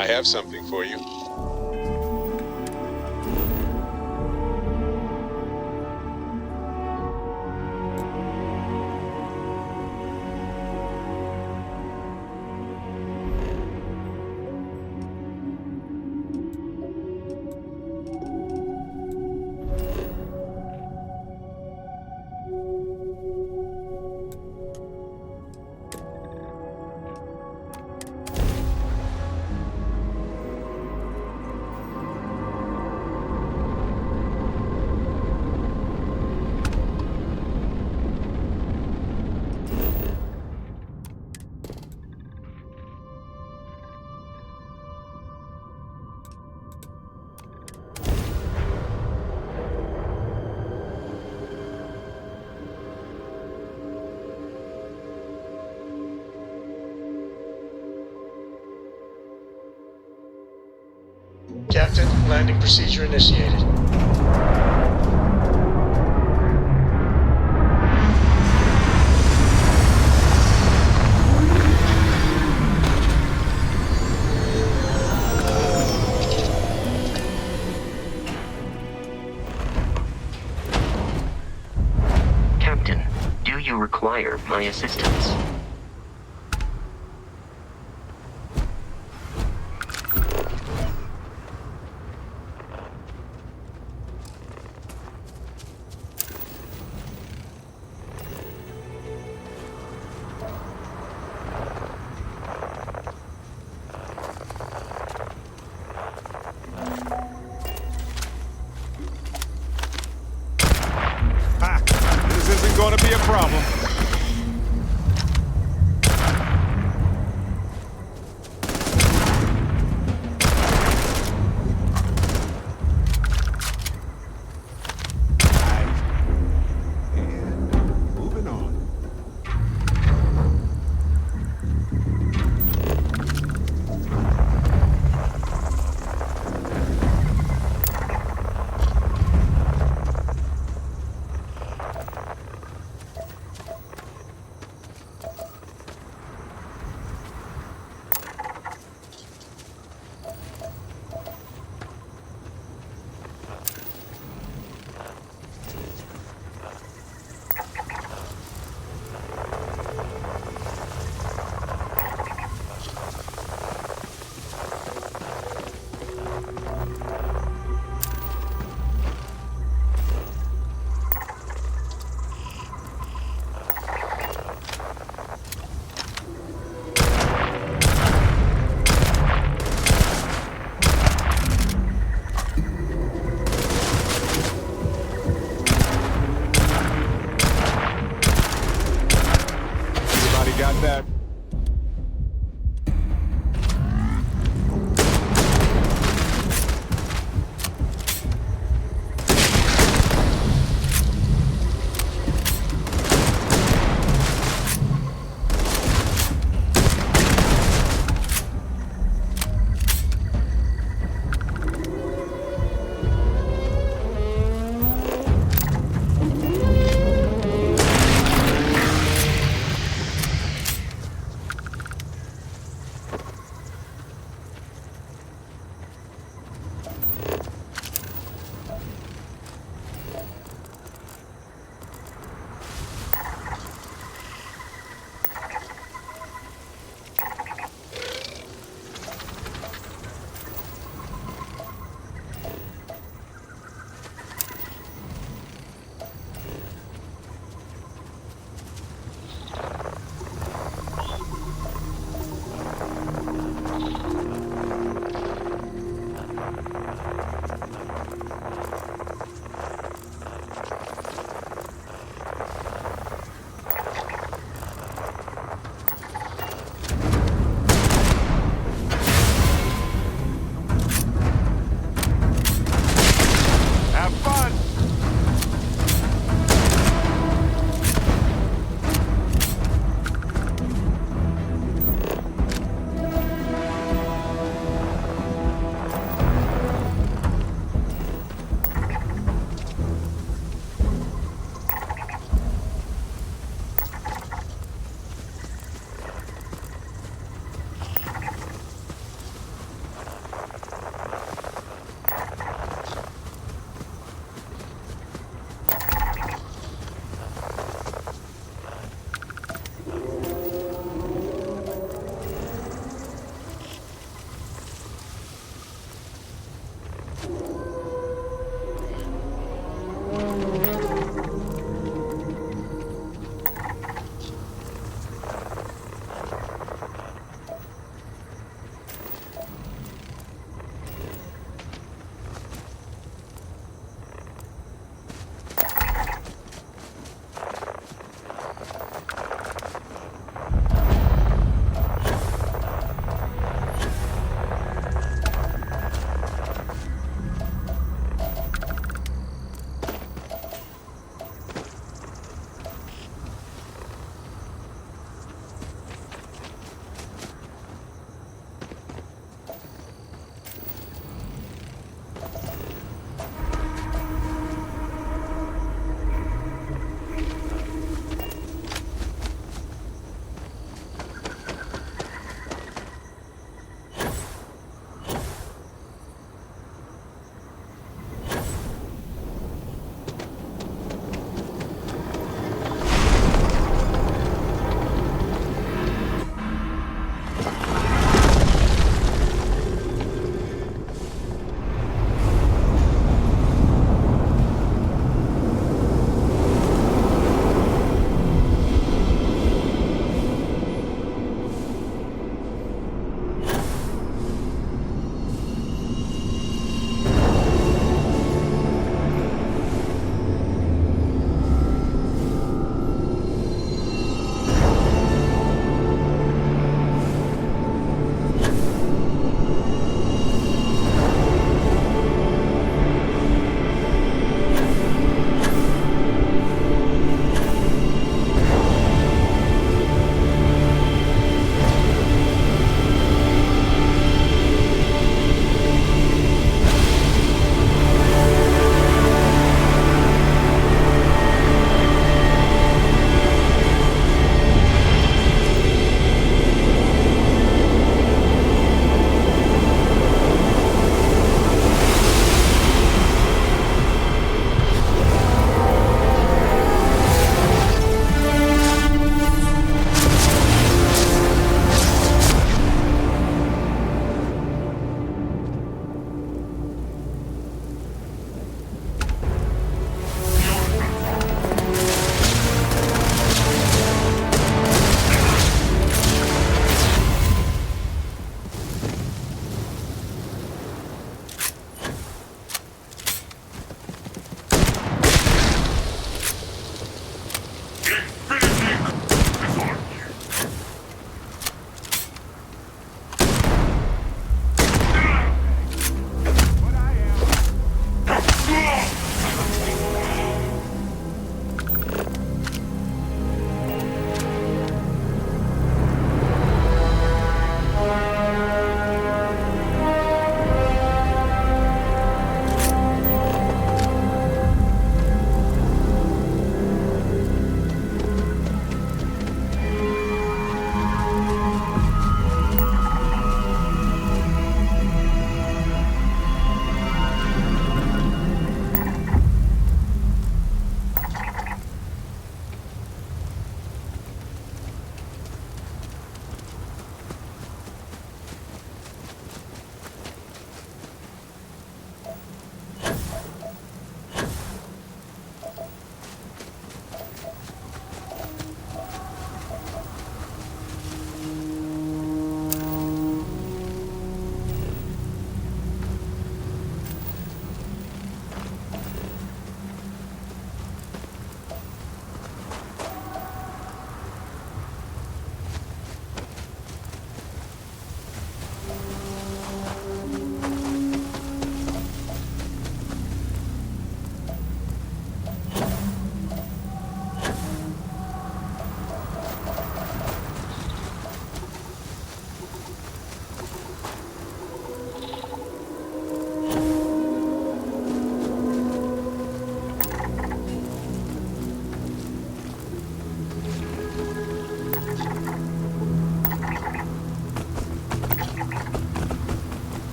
I have something for you. Captain, landing procedure initiated. Captain, do you require my assistance? This isn't going to be a problem. And moving on.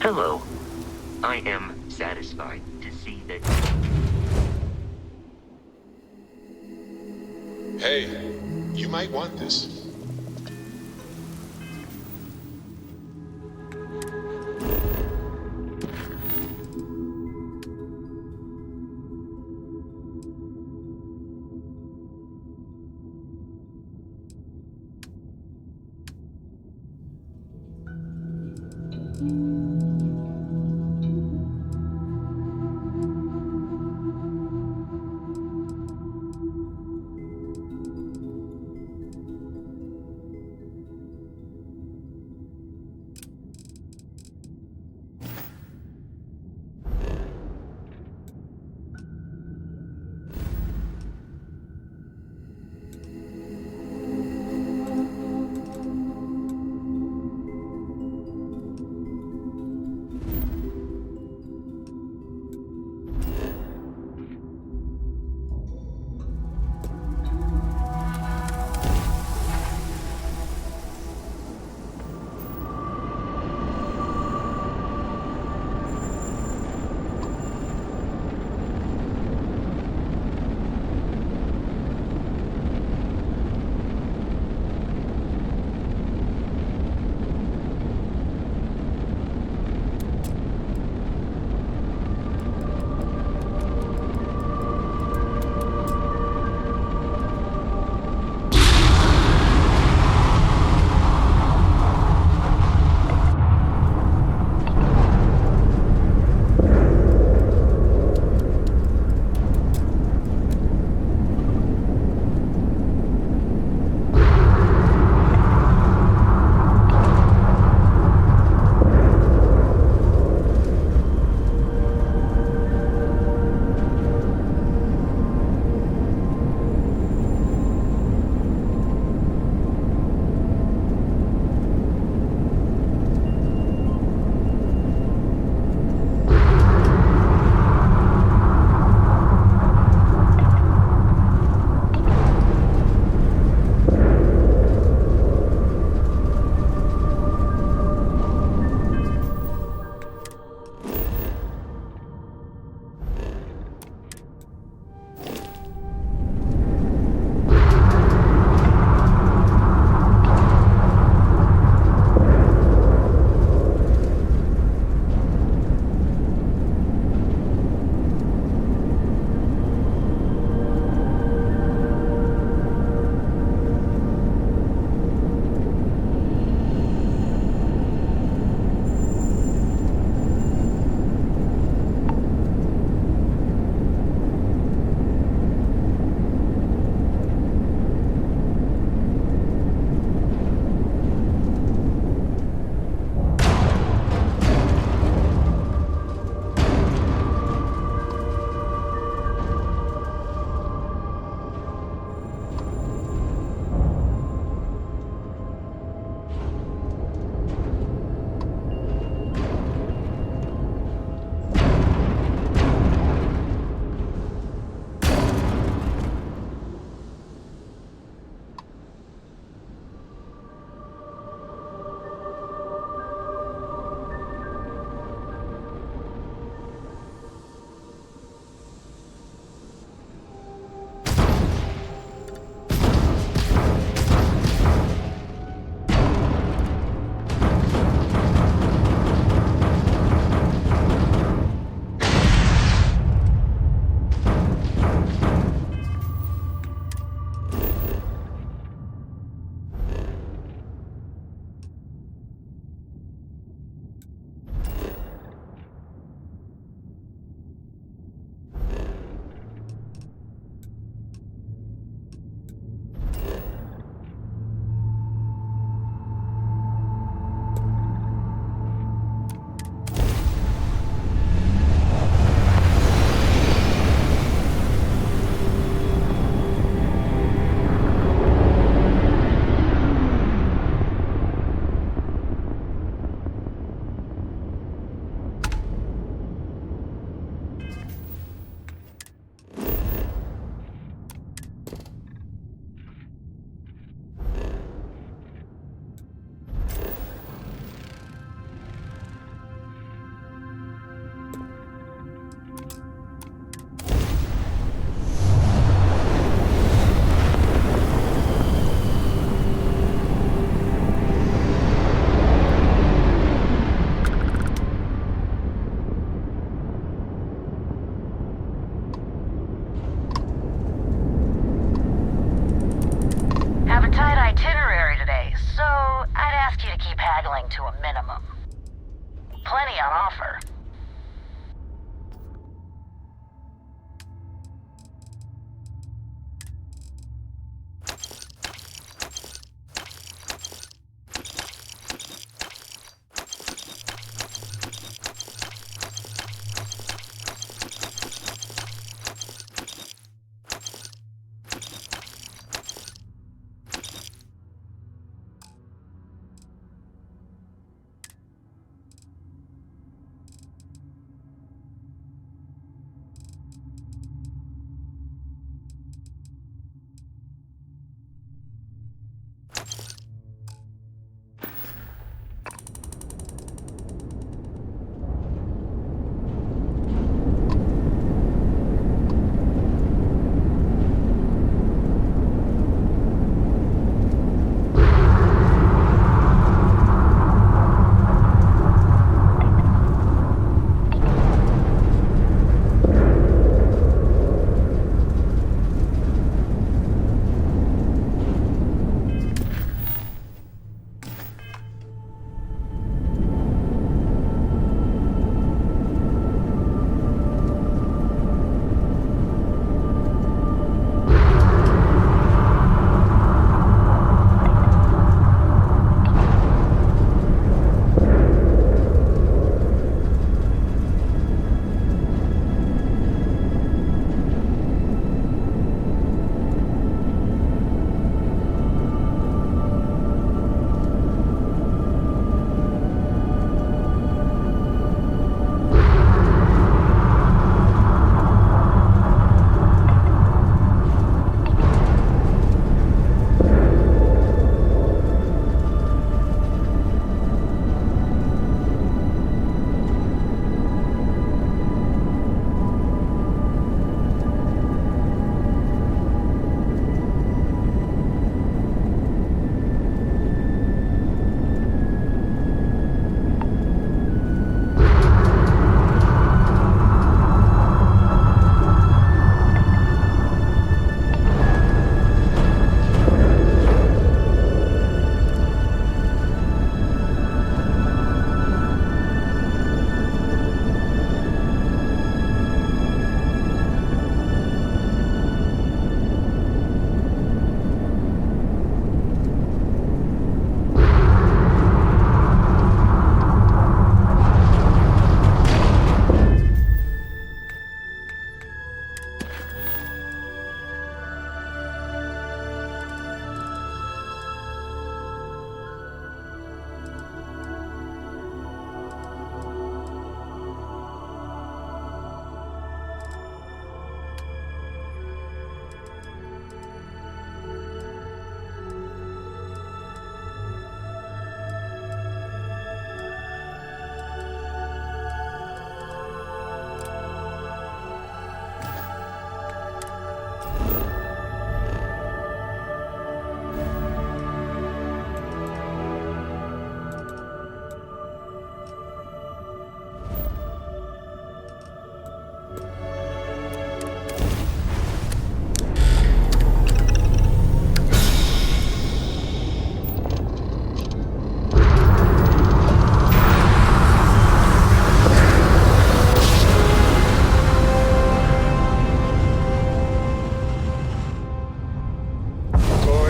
Hello. I am satisfied to see that. Hey, you might want this.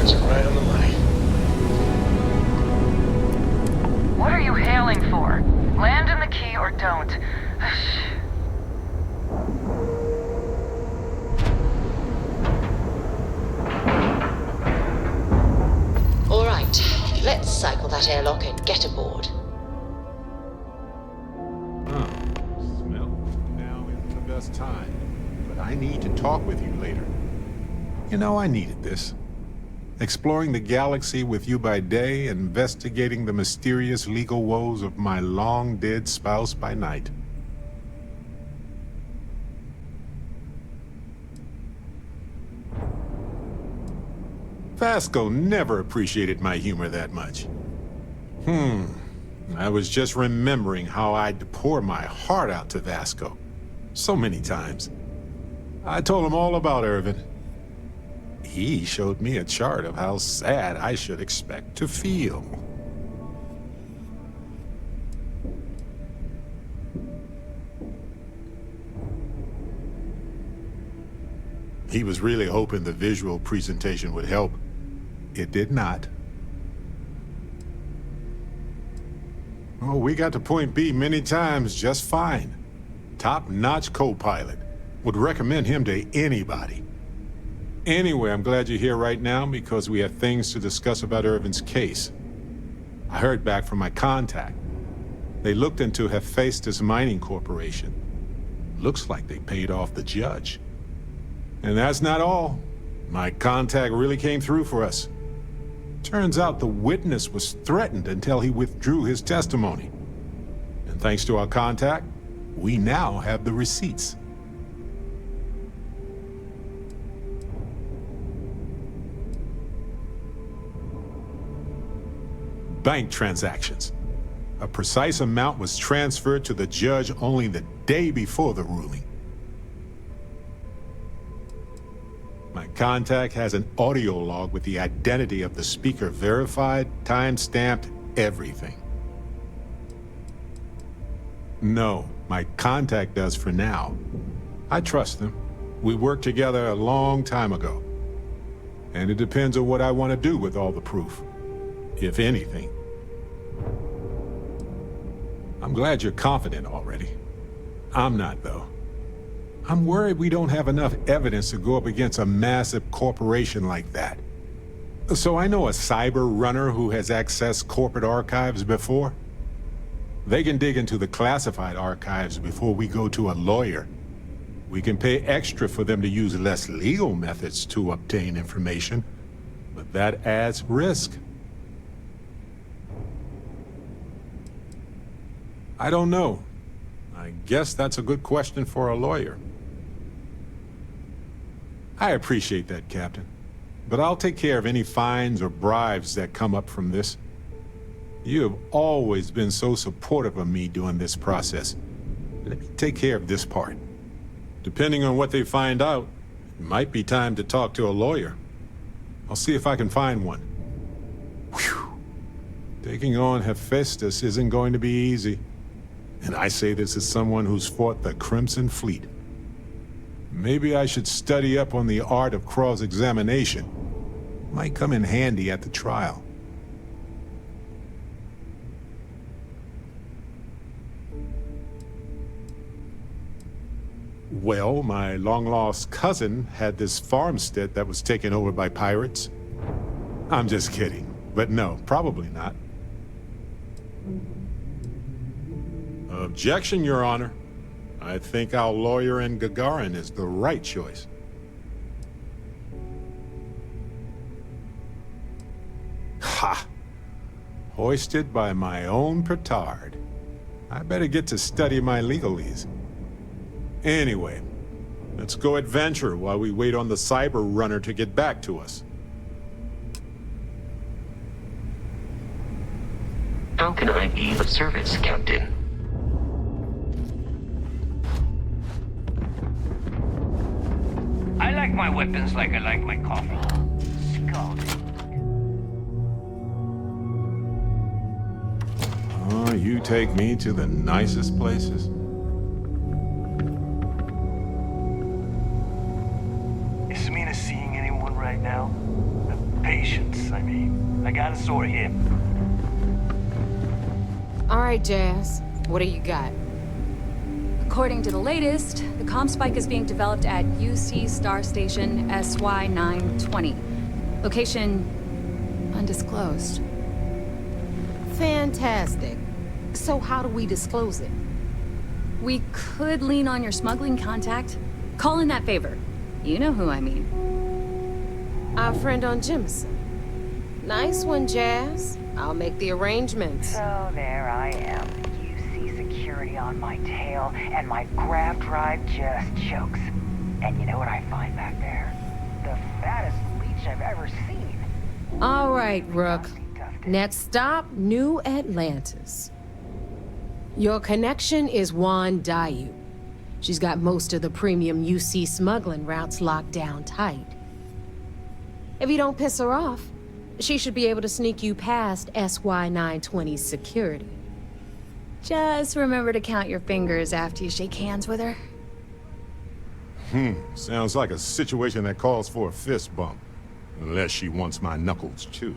words are right on the money. What are you hailing for? Land in the key or don't. All right, let's cycle that airlock and get aboard. Smell. Now isn't the best time, but I need to talk with you later. You know, I needed this. Exploring the galaxy with you by day, investigating the mysterious legal woes of my long-dead spouse by night. Vasco never appreciated my humor that much. I was just remembering how I'd pour my heart out to Vasco so many times. I told him all about Irvin. He showed me a chart of how sad I should expect to feel. He was really hoping the visual presentation would help. It did not. Oh, we got to point B many times just fine. Top-notch co-pilot. Would recommend him to anybody. Anyway, I'm glad you're here right now because we have things to discuss about Irvin's case. I heard back from my contact. They looked into Hephaestus Mining Corporation. Looks like they paid off the judge. And that's not all. My contact really came through for us. Turns out the witness was threatened until he withdrew his testimony. And thanks to our contact, we now have the receipts. Bank transactions. A precise amount was transferred to the judge only the day before the ruling. My contact has an audio log with the identity of the speaker verified, time-stamped, everything. No, my contact does for now. I trust them. We worked together a long time ago. And it depends on what I want to do with all the proof. If anything. I'm glad you're confident already. I'm not, though. I'm worried we don't have enough evidence to go up against a massive corporation like that. So I know a cyber runner who has accessed corporate archives before. They can dig into the classified archives before we go to a lawyer. We can pay extra for them to use less legal methods to obtain information, but that adds risk. I don't know. I guess that's a good question for a lawyer. I appreciate that, Captain. But I'll take care of any fines or bribes that come up from this. You have always been so supportive of me during this process. Let me take care of this part. Depending on what they find out, it might be time to talk to a lawyer. I'll see if I can find one. Whew. Taking on Hephaestus isn't going to be easy. And I say this as someone who's fought the Crimson Fleet. Maybe I should study up on the art of cross-examination. Might come in handy at the trial. Well, my long-lost cousin had this farmstead that was taken over by pirates. I'm just kidding, but no, probably not. Objection, Your Honor. I think our lawyer in Gagarin is the right choice. Ha! Hoisted by my own petard. I better get to study my legalese. Anyway, let's go adventure while we wait on the cyber runner to get back to us. How can I be of service, Captain? I like my weapons like I like my coffee. Scalding. Oh, you take me to the nicest places. Is Samina seeing anyone right now? Patience, I mean. I got a sore hip. All right, Jazz. What do you got? According to the latest, the comm spike is being developed at UC Star Station SY-920. Location undisclosed. Fantastic. So how do we disclose it? We could lean on your smuggling contact. Call in that favor. You know who I mean. Our friend on Jemison. Nice one, Jazz. I'll make the arrangements. So there I am. UC security on my tail, and my grav drive just chokes. And you know what I find back there? The fattest leech I've ever seen. All right, Rook. Next stop, New Atlantis. Your connection is Juan Dayu. She's got most of the premium UC smuggling routes locked down tight. If you don't piss her off, she should be able to sneak you past SY-920's security. Just remember to count your fingers after you shake hands with her. Sounds like a situation that calls for a fist bump. Unless she wants my knuckles, too.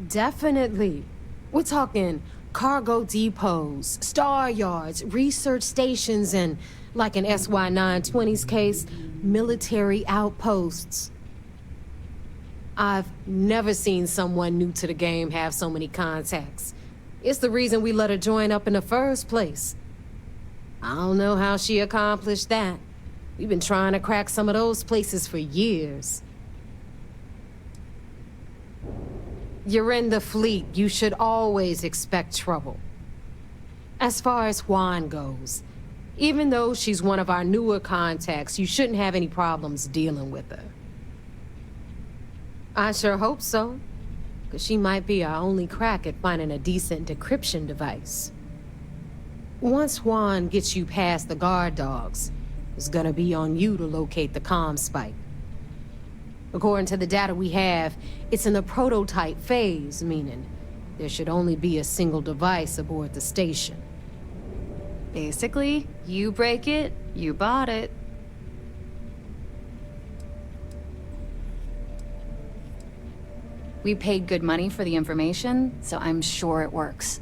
Definitely. We're talking cargo depots, star yards, research stations, and, like in SY-920's case, military outposts. I've never seen someone new to the game have so many contacts. It's the reason we let her join up in the first place. I don't know how she accomplished that. We've been trying to crack some of those places for years. You're in the fleet. You should always expect trouble. As far as Juan goes, even though she's one of our newer contacts, you shouldn't have any problems dealing with her. I sure hope so, because she might be our only crack at finding a decent decryption device. Once Juan gets you past the guard dogs, it's gonna be on you to locate the comm spike. According to the data we have, it's in the prototype phase, meaning there should only be a single device aboard the station. Basically, you break it, you bought it. We paid good money for the information, so I'm sure it works.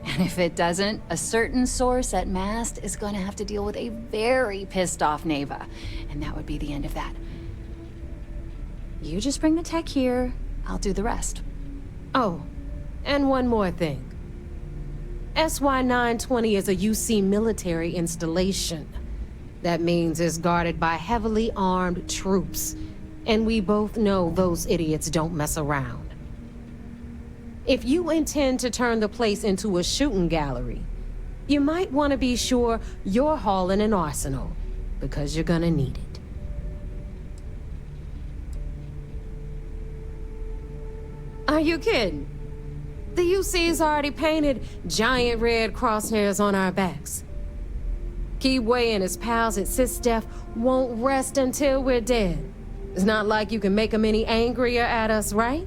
And if it doesn't, a certain source at Mast is going to have to deal with a very pissed off Neva, and that would be the end of that. You just bring the tech here, I'll do the rest. Oh, and one more thing. SY-920 is a UC military installation. That means it's guarded by heavily armed troops, and we both know those idiots don't mess around. If you intend to turn the place into a shooting gallery, you might want to be sure you're hauling an arsenal, because you're gonna need it. Are you kidding? The UC's already painted giant red crosshairs on our backs. Keyway and his pals at SysDef won't rest until we're dead. It's not like you can make them any angrier at us, right?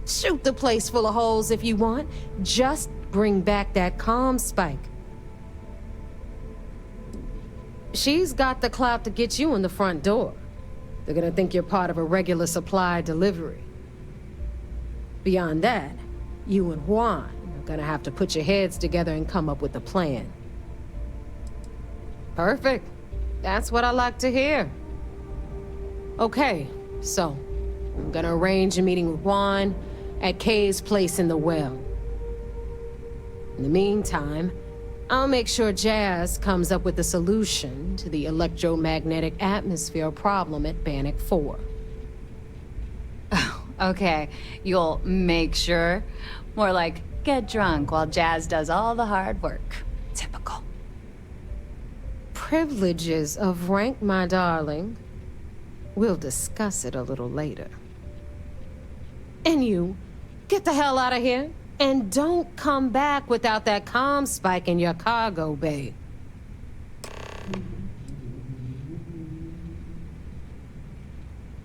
Shoot the place full of holes if you want. Just bring back that comm spike. She's got the clout to get you in the front door. They're gonna think you're part of a regular supply delivery. Beyond that, you and Juan are gonna have to put your heads together and come up with a plan. Perfect. That's what I like to hear. Okay, so I'm gonna arrange a meeting with Juan at Kay's place in the well. In the meantime, I'll make sure Jazz comes up with a solution to the electromagnetic atmosphere problem at Bannock 4. Okay, you'll make sure. More like, get drunk while Jazz does all the hard work. Typical. Privileges of rank, my darling. We'll discuss it a little later. And you, get the hell out of here. And don't come back without that comm spike in your cargo bay.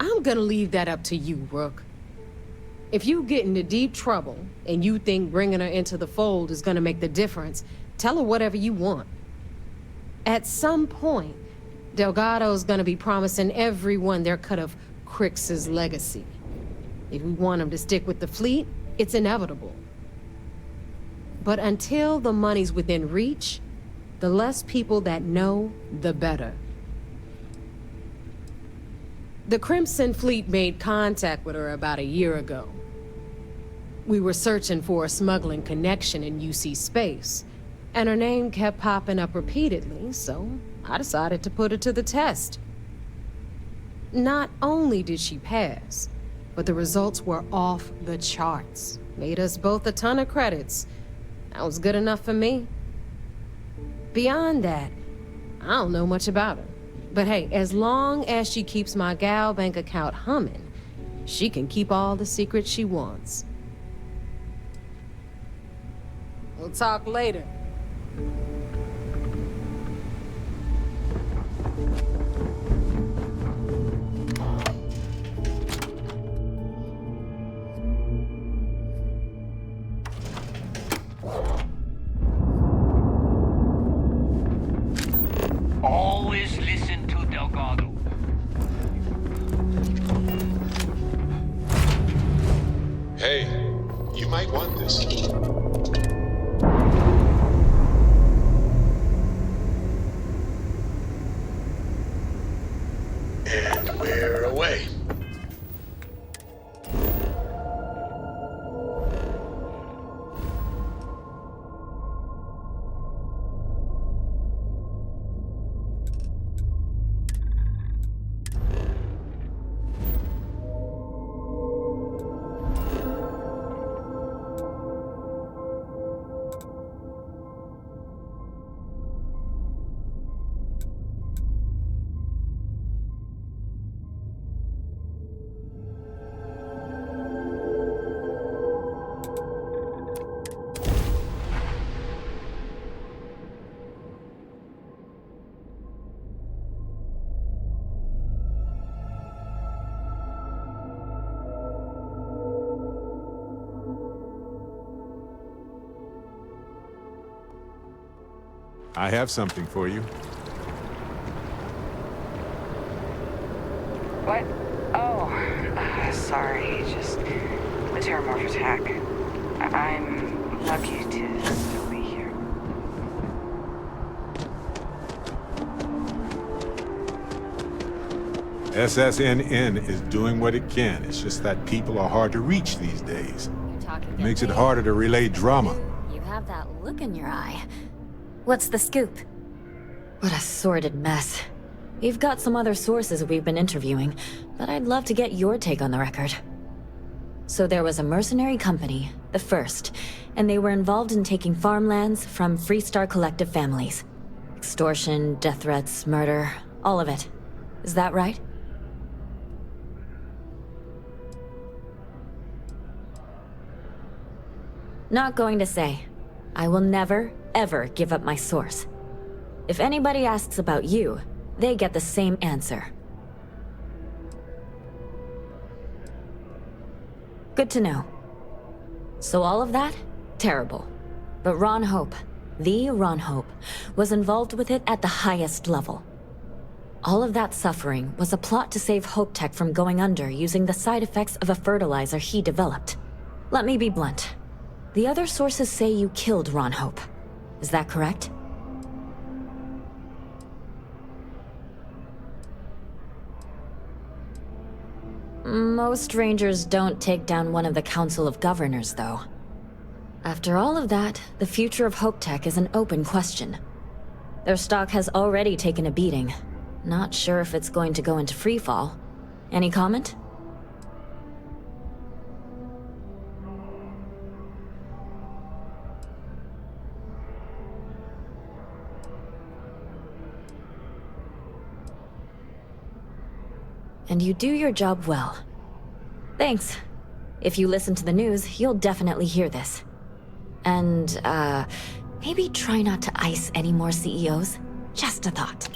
I'm gonna leave that up to you, Rook. If you get into deep trouble and you think bringing her into the fold is gonna make the difference, tell her whatever you want. At some point, Delgado's gonna be promising everyone their cut of Crix's legacy. If we want him to stick with the fleet, it's inevitable. But until the money's within reach, the less people that know, the better. The Crimson Fleet made contact with her about a year ago. We were searching for a smuggling connection in UC space, and her name kept popping up repeatedly, so I decided to put her to the test. Not only did she pass, but the results were off the charts. Made us both a ton of credits. That was good enough for me. Beyond that, I don't know much about her. But hey, as long as she keeps my gal bank account humming, she can keep all the secrets she wants. We'll talk later. Always listen to Delgado. Hey, you might want this. And we're away. I have something for you. What? Oh, sorry. Just the terrormorph attack. I'm lucky to still be here. SSNN is doing what it can. It's just that people are hard to reach these days. It makes it harder to relay drama. You have that look in your eye. What's the scoop? What a sordid mess. You've got some other sources we've been interviewing, but I'd love to get your take on the record. So there was a mercenary company, the First, and they were involved in taking farmlands from Freestar Collective families. Extortion, death threats, murder, all of it. Is that right? Not going to say. I will never, ever give up my source. If anybody asks about you, they get the same answer. Good to know. So all of that? Terrible. But Ron Hope, the Ron Hope, was involved with it at the highest level. All of that suffering was a plot to save Hope Tech from going under using the side effects of a fertilizer he developed. Let me be blunt. The other sources say you killed Ron Hope. Is that correct? Most Rangers don't take down one of the Council of Governors, though. After all of that, the future of Hope Tech is an open question. Their stock has already taken a beating. Not sure if it's going to go into freefall. Any comment? And you do your job well. Thanks. If you listen to the news, you'll definitely hear this. And, maybe try not to ice any more CEOs. Just a thought.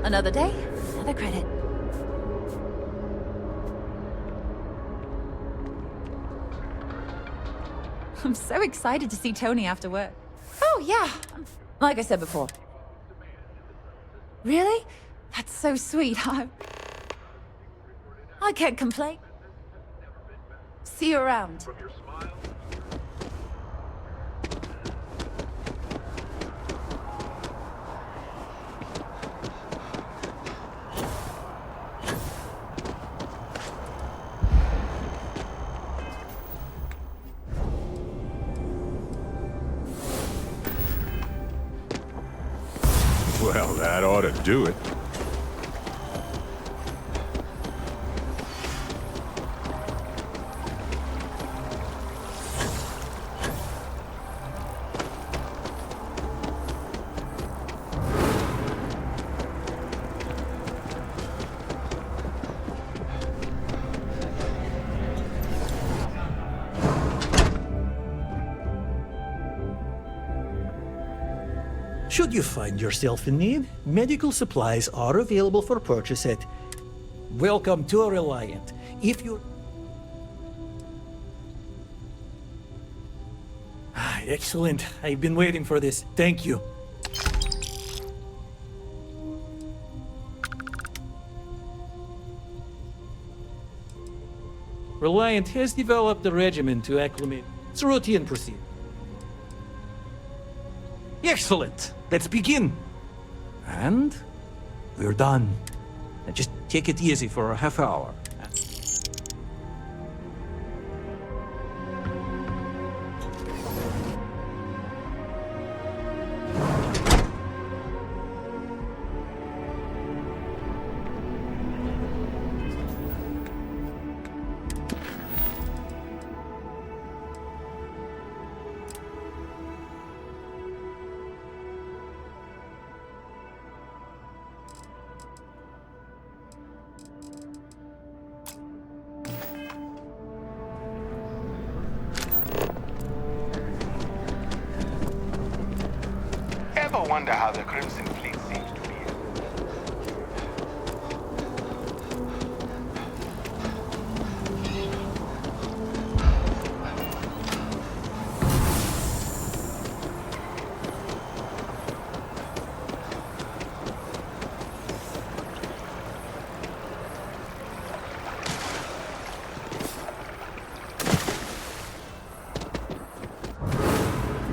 another day, another credit. I'm so excited to see Tony after work. Oh, yeah. Like I said before. Really? That's so sweet. I can't complain. See you around. Well, that ought to do it. Should you find yourself in need, medical supplies are available for purchase at... Welcome to Reliant. If you're... Excellent. I've been waiting for this. Thank you. Reliant has developed a regimen to acclimate. It's a routine procedure. Excellent. Let's begin. And we're done. Now just take it easy for a half hour. Ever wonder how the Crimson Fleet seems to be?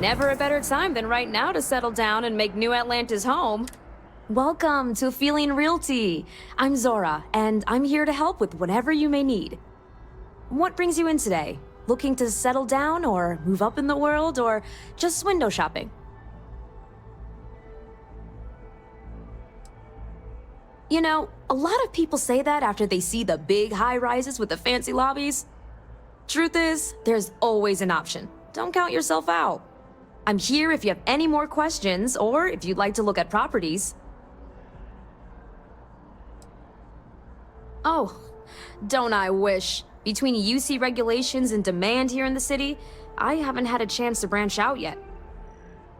Never a better time than right now to settle down and make New Atlantis home. Welcome to Feeling Realty. I'm Zora, and I'm here to help with whatever you may need. What brings you in today? Looking to settle down or move up in the world or just window shopping? You know, a lot of people say that after they see the big high-rises with the fancy lobbies. Truth is, there's always an option. Don't count yourself out. I'm here if you have any more questions or if you'd like to look at properties. Oh, don't I wish. Between UC regulations and demand here in the city, I haven't had a chance to branch out yet.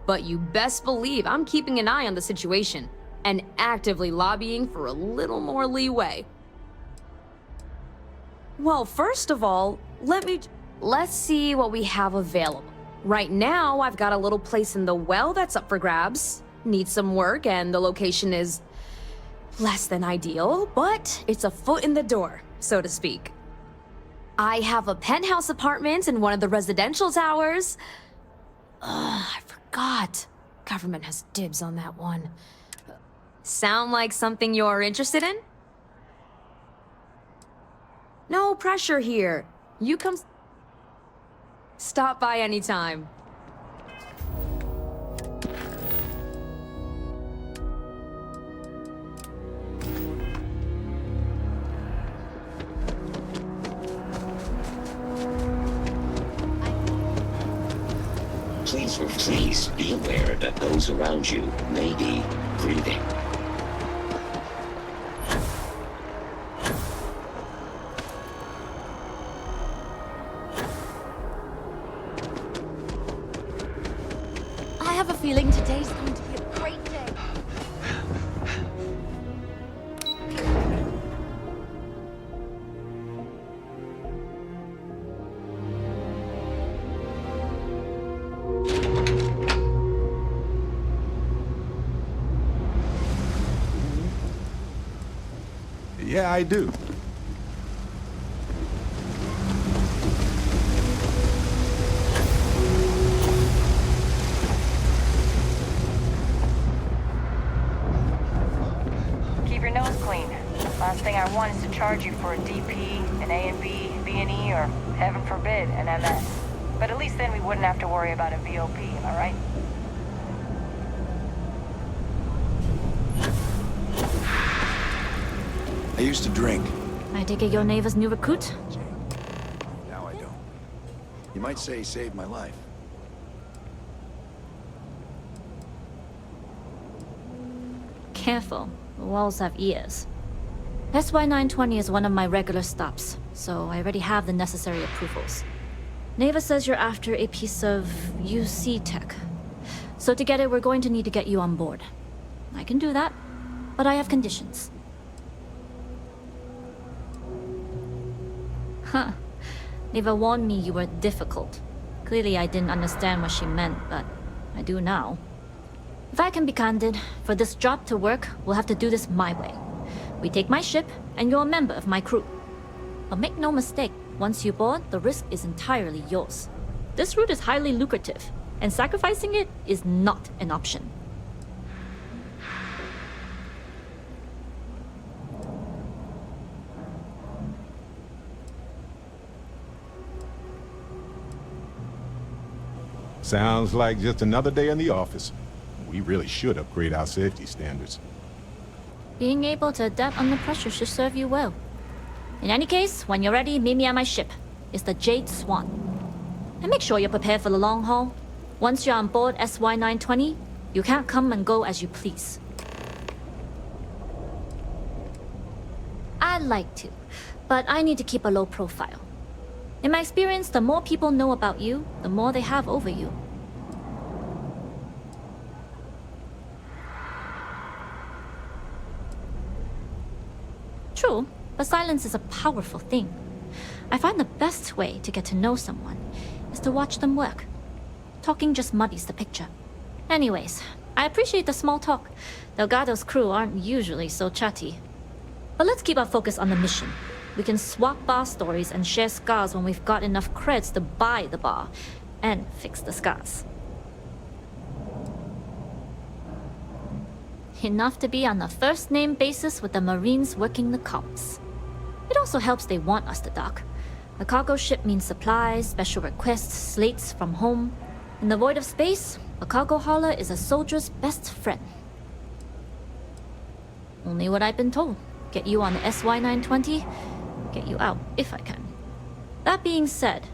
But you best believe I'm keeping an eye on the situation and actively lobbying for a little more leeway. Well, first of all, let's see what we have available. Right now, I've got a little place in the well that's up for grabs. Needs some work, and the location is less than ideal, but it's a foot in the door, so to speak. I have a penthouse apartment in one of the residential towers. I forgot. Government has dibs on that one. Sound like something you're interested in? No pressure here. You come... Stop by anytime. Please be aware that those around you may be grieving. I have a feeling today's going to be a great day. Yeah, I do. Keep your nose clean. Last thing I want is to charge you for a DP, an A&B, B&E, or heaven forbid, an MS. But at least then we wouldn't have to worry about a VOP, am I right? I used to drink. I take it your neighbor's new recruit? Now I don't. You might say he saved my life. Careful. The walls have ears. SY-920 is one of my regular stops, so I already have the necessary approvals. Neva says you're after a piece of UC tech. So to get it, we're going to need to get you on board. I can do that, but I have conditions. Huh. Neva warned me you were difficult. Clearly I didn't understand what she meant, but I do now. If I can be candid, for this job to work, we'll have to do this my way. We take my ship, and you're a member of my crew. But make no mistake, once you board, the risk is entirely yours. This route is highly lucrative, and sacrificing it is not an option. Sounds like just another day in the office. We really should upgrade our safety standards. Being able to adapt under pressure should serve you well. In any case, when you're ready, meet me at my ship. It's the Jade Swan. And make sure you're prepared for the long haul. Once you're on board SY-920, you can't come and go as you please. I'd like to, but I need to keep a low profile. In my experience, the more people know about you, the more they have over you. True, but silence is a powerful thing. I find the best way to get to know someone is to watch them work. Talking just muddies the picture. Anyways, I appreciate the small talk. Delgado's crew aren't usually so chatty. But let's keep our focus on the mission. We can swap bar stories and share scars when we've got enough creds to buy the bar and fix the scars. Enough to be on the first-name basis with the Marines working the comms. It also helps they want us to dock. A cargo ship means supplies, special requests, slates from home. In the void of space, a cargo hauler is a soldier's best friend. Only what I've been told. Get you on the SY-920, get you out if I can. That being said,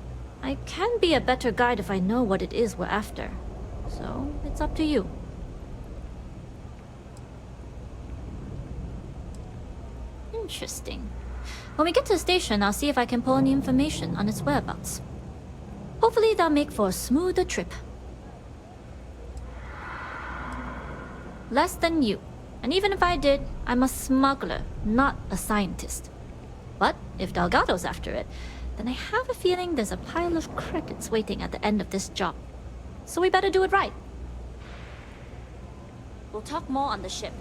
I can be a better guide if I know what it is we're after. So, it's up to you. Interesting. When we get to the station, I'll see if I can pull any information on its whereabouts. Hopefully that'll make for a smoother trip. Less than you. And even if I did, I'm a smuggler, not a scientist. But if Delgado's after it, then I have a feeling there's a pile of credits waiting at the end of this job. So we better do it right. We'll talk more on the ship.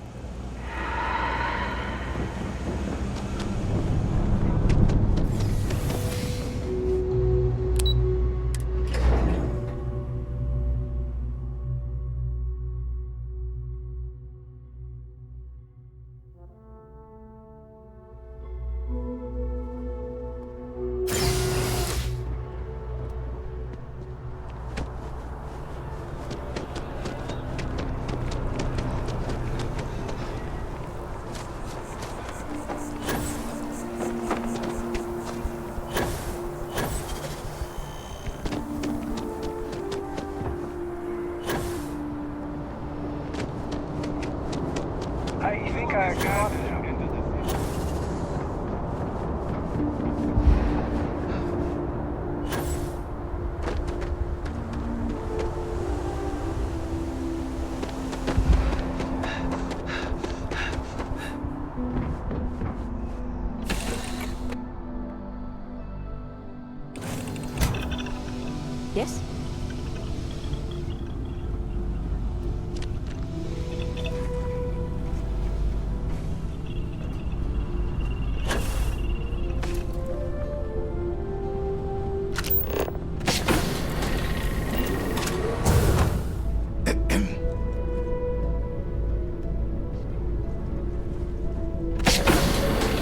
I think I got it. Yes?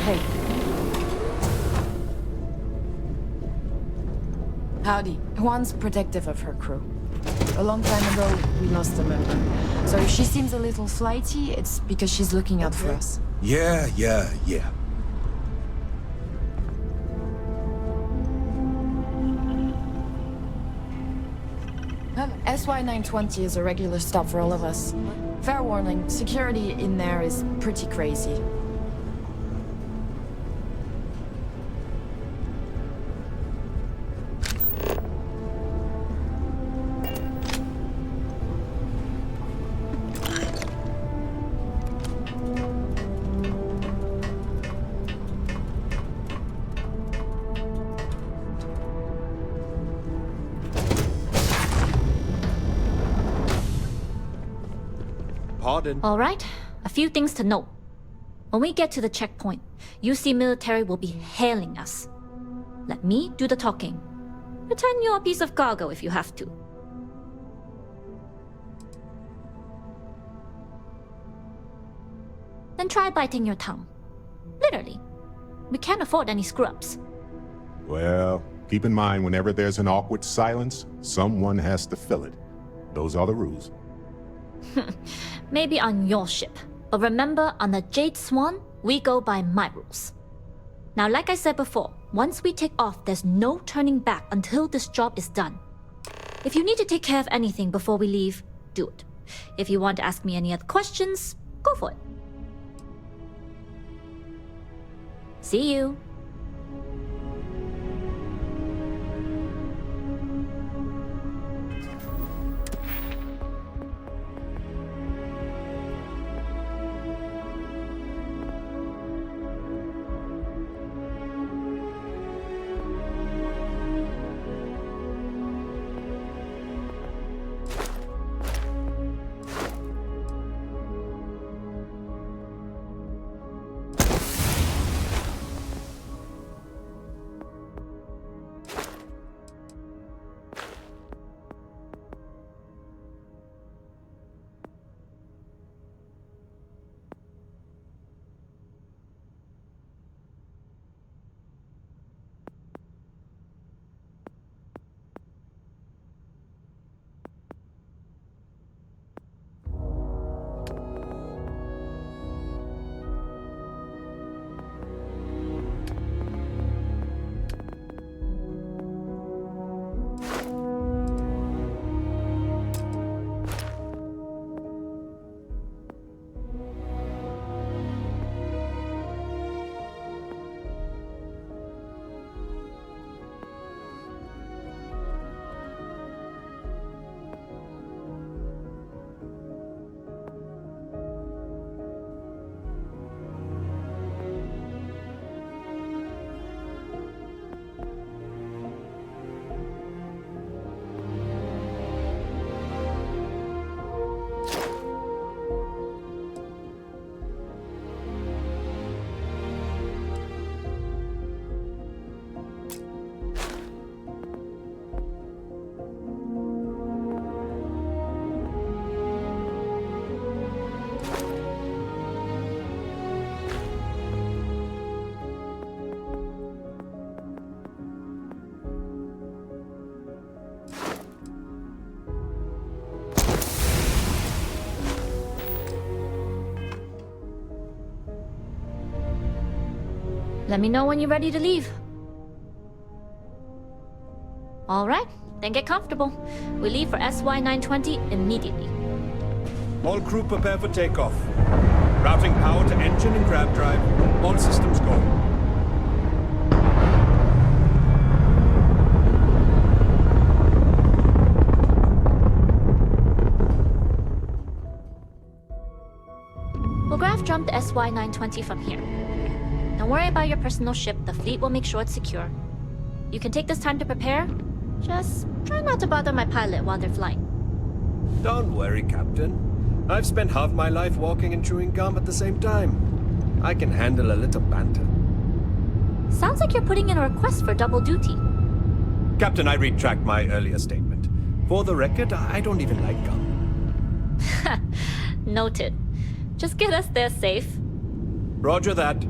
Hey. Howdy. Juan's protective of her crew. A long time ago, we lost a member. So if she seems a little flighty, it's because she's looking out for us. Yeah. SY-920 is a regular stop for all of us. Fair warning, security in there is pretty crazy. Pardon? All right, a few things to note. When we get to the checkpoint, UC military will be hailing us. Let me do the talking. Pretend you're a piece of cargo if you have to. Then try biting your tongue. Literally. We can't afford any screw-ups. Well, keep in mind whenever there's an awkward silence, someone has to fill it. Those are the rules. Maybe on your ship. But remember, on the Jade Swan, we go by my rules. Now, like I said before, once we take off, there's no turning back until this job is done. If you need to take care of anything before we leave, do it. If you want to ask me any other questions, go for it. See you. Let me know when you're ready to leave. All right, then get comfortable. We leave for SY-920 immediately. All crew prepare for takeoff. Routing power to engine and grav drive. All systems go. We'll grav jump the SY-920 from here. Don't worry about your personal ship. The fleet will make sure it's secure. You can take this time to prepare. Just try not to bother my pilot while they're flying. Don't worry, Captain. I've spent half my life walking and chewing gum at the same time. I can handle a little banter. Sounds like you're putting in a request for double duty. Captain, I retract my earlier statement. For the record, I don't even like gum. Noted. Just get us there safe. Roger that.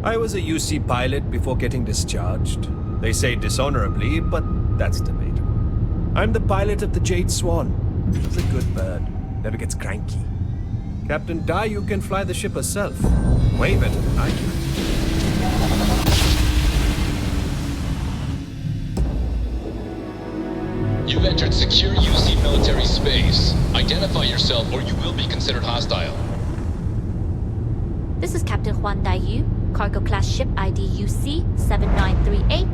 I was a UC pilot before getting discharged. They say dishonorably, but that's debatable. I'm the pilot of the Jade Swan. He's a good bird. Never gets cranky. Captain Dayu can fly the ship herself. Way better than I can. You've entered secure UC military space. Identify yourself or you will be considered hostile. This is Captain Huan Daiyu, cargo class ship ID UC 7938.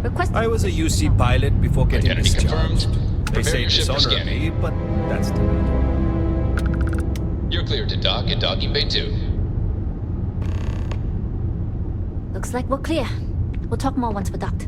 Request. I was a UC pilot before getting Identity discharged. confirmed. They Prepare say your ship for dishonorably, scanning. but that's debatable. You're cleared to dock at docking bay 2. Looks like we're clear. We'll talk more once we're docked.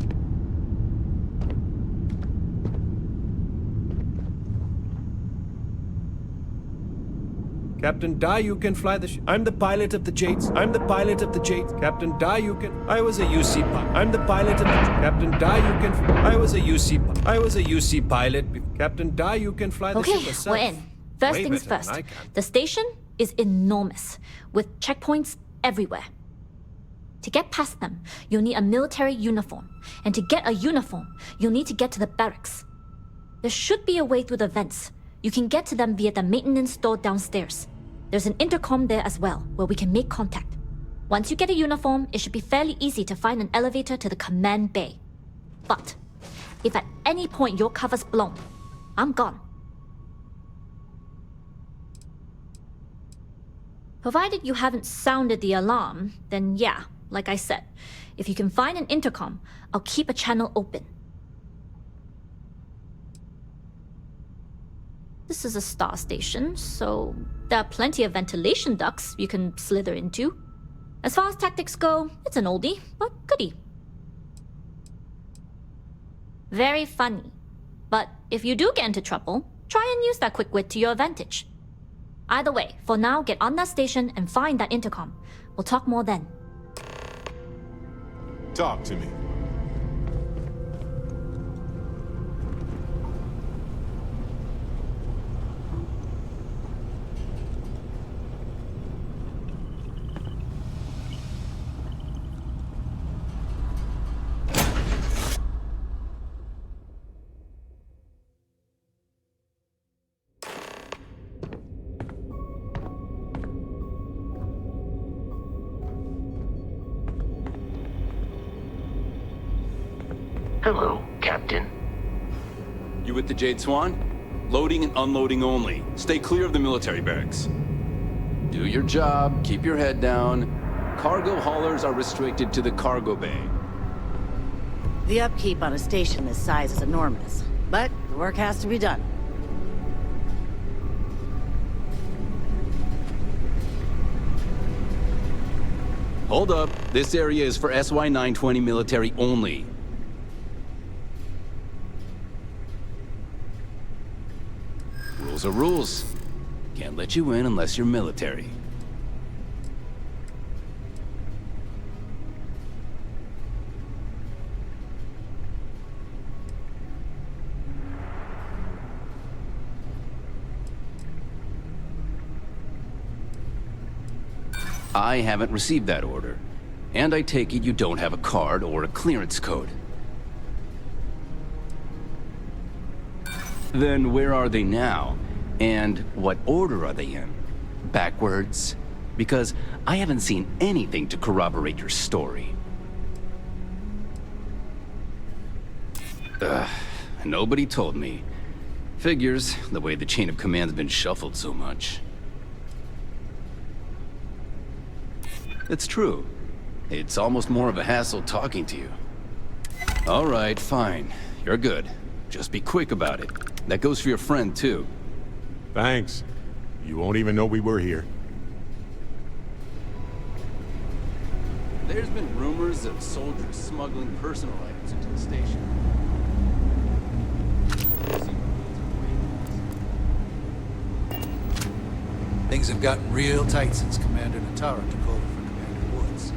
Captain Dayu can fly the ship. I'm the pilot of the Jades. I'm the pilot of the Jades. Captain Dayu can. I was a UC pilot. I'm the pilot of the Captain Dayu can. I was a UC. I was a UC pilot. Captain Dayu can fly the ship Okay, herself. we're in. First Way things better than first. I can. The station is enormous, with checkpoints everywhere. To get past them, you'll need a military uniform. And to get a uniform, you'll need to get to the barracks. There should be a way through the vents. You can get to them via the maintenance store downstairs. There's an intercom there as well, where we can make contact. Once you get a uniform, it should be fairly easy to find an elevator to the command bay. But if at any point your cover's blown, I'm gone. Provided you haven't sounded the alarm, then yeah, like I said, if you can find an intercom, I'll keep a channel open. This is a star station, so there are plenty of ventilation ducts you can slither into. As far as tactics go, it's an oldie, but goodie. Very funny. But if you do get into trouble, try and use that quick wit to your advantage. Either way, for now, get on that station and find that intercom. We'll talk more then. Talk to me. Hello, Captain. You with the Jade Swan? Loading and unloading only. Stay clear of the military barracks. Do your job, keep your head down. Cargo haulers are restricted to the cargo bay. The upkeep on a station this size is enormous, but the work has to be done. Hold up. This area is for SY-920 military only. Rules are rules. Can't let you in unless you're military. I haven't received that order. And I take it you don't have a card or a clearance code. Then where are they now? And what order are they in? Backwards? Because I haven't seen anything to corroborate your story. Nobody told me. Figures, the way the chain of command's been shuffled so much. It's true. It's almost more of a hassle talking to you. All right, fine. You're good. Just be quick about it. That goes for your friend, too. Thanks. You won't even know we were here. There's been rumors of soldiers smuggling personal items into the station. Things have gotten real tight since Commander Natara took over for Commander Woods.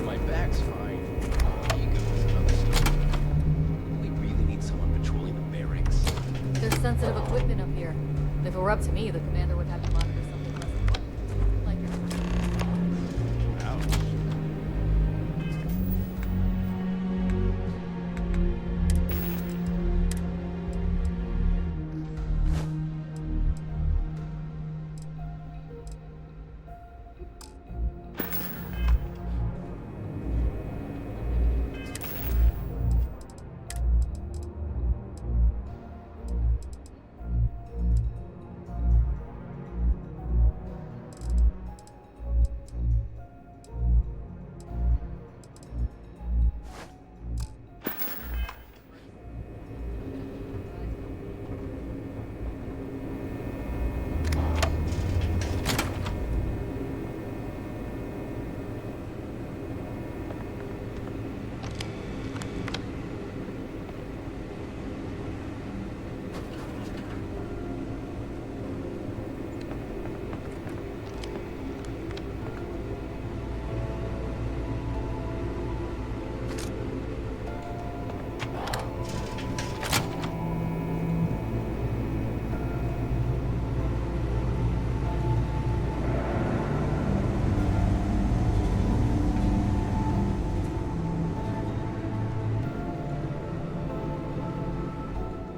My back's fine. Ego is another story. We really need someone patrolling the barracks. were up to me, the commander would have to monitor something less important. Like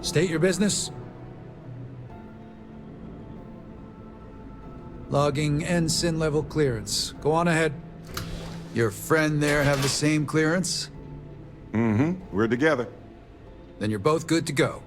State your business. Logging ensign level clearance. Go on ahead. Your friend there have the same clearance? Mm-hmm. We're together. Then you're both good to go.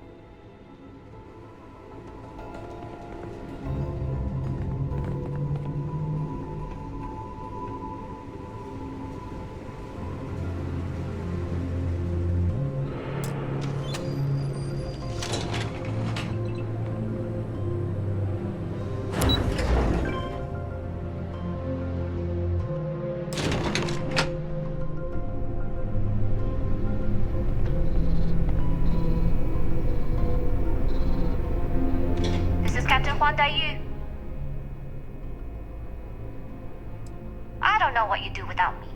I don't know what you do without me,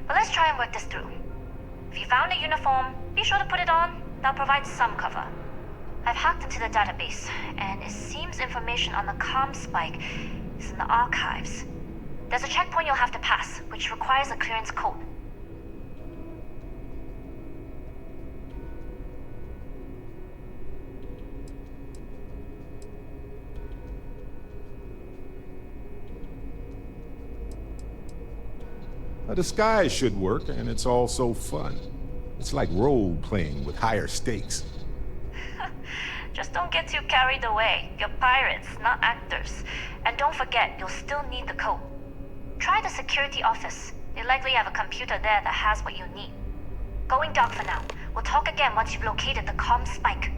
but let's try and work this through. If you found a uniform, be sure to put it on. That'll provide some cover. I've hacked into the database, and it seems information on the comm spike is in the archives. There's a checkpoint you'll have to pass, which requires a clearance code. A disguise should work, and it's all so fun. It's like role-playing with higher stakes. Just don't get too carried away. You're pirates, not actors. And don't forget, you'll still need the code. Try the security office. They likely have a computer there that has what you need. Going dark for now. We'll talk again once you've located the comm spike.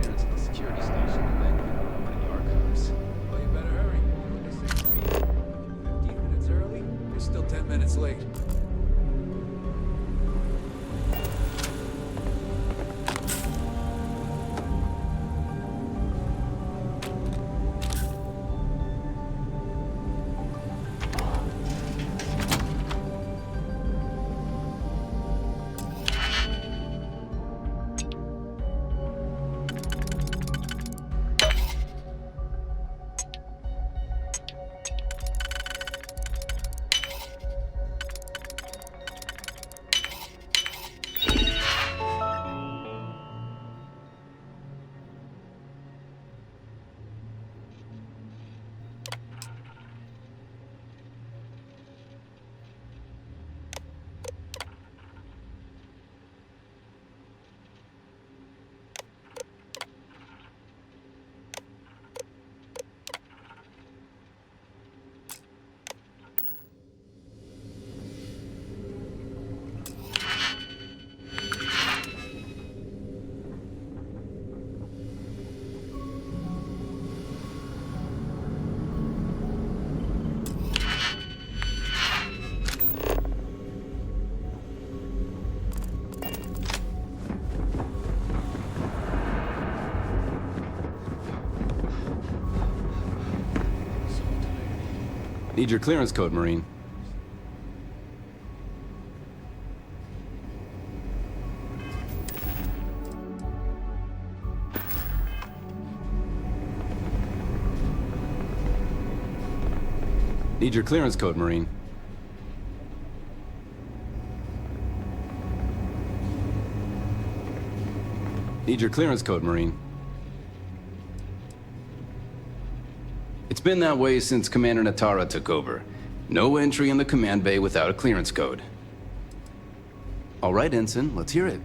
Clearance at the security station, and then over to the archives. Well, you better hurry. 15 minutes early? You're still 10 minutes late. Need your clearance code, Marine. Need your clearance code, Marine. Need your clearance code, Marine. It's been that way since Commander Natara took over. No entry in the command bay without a clearance code. All right, Ensign, let's hear it.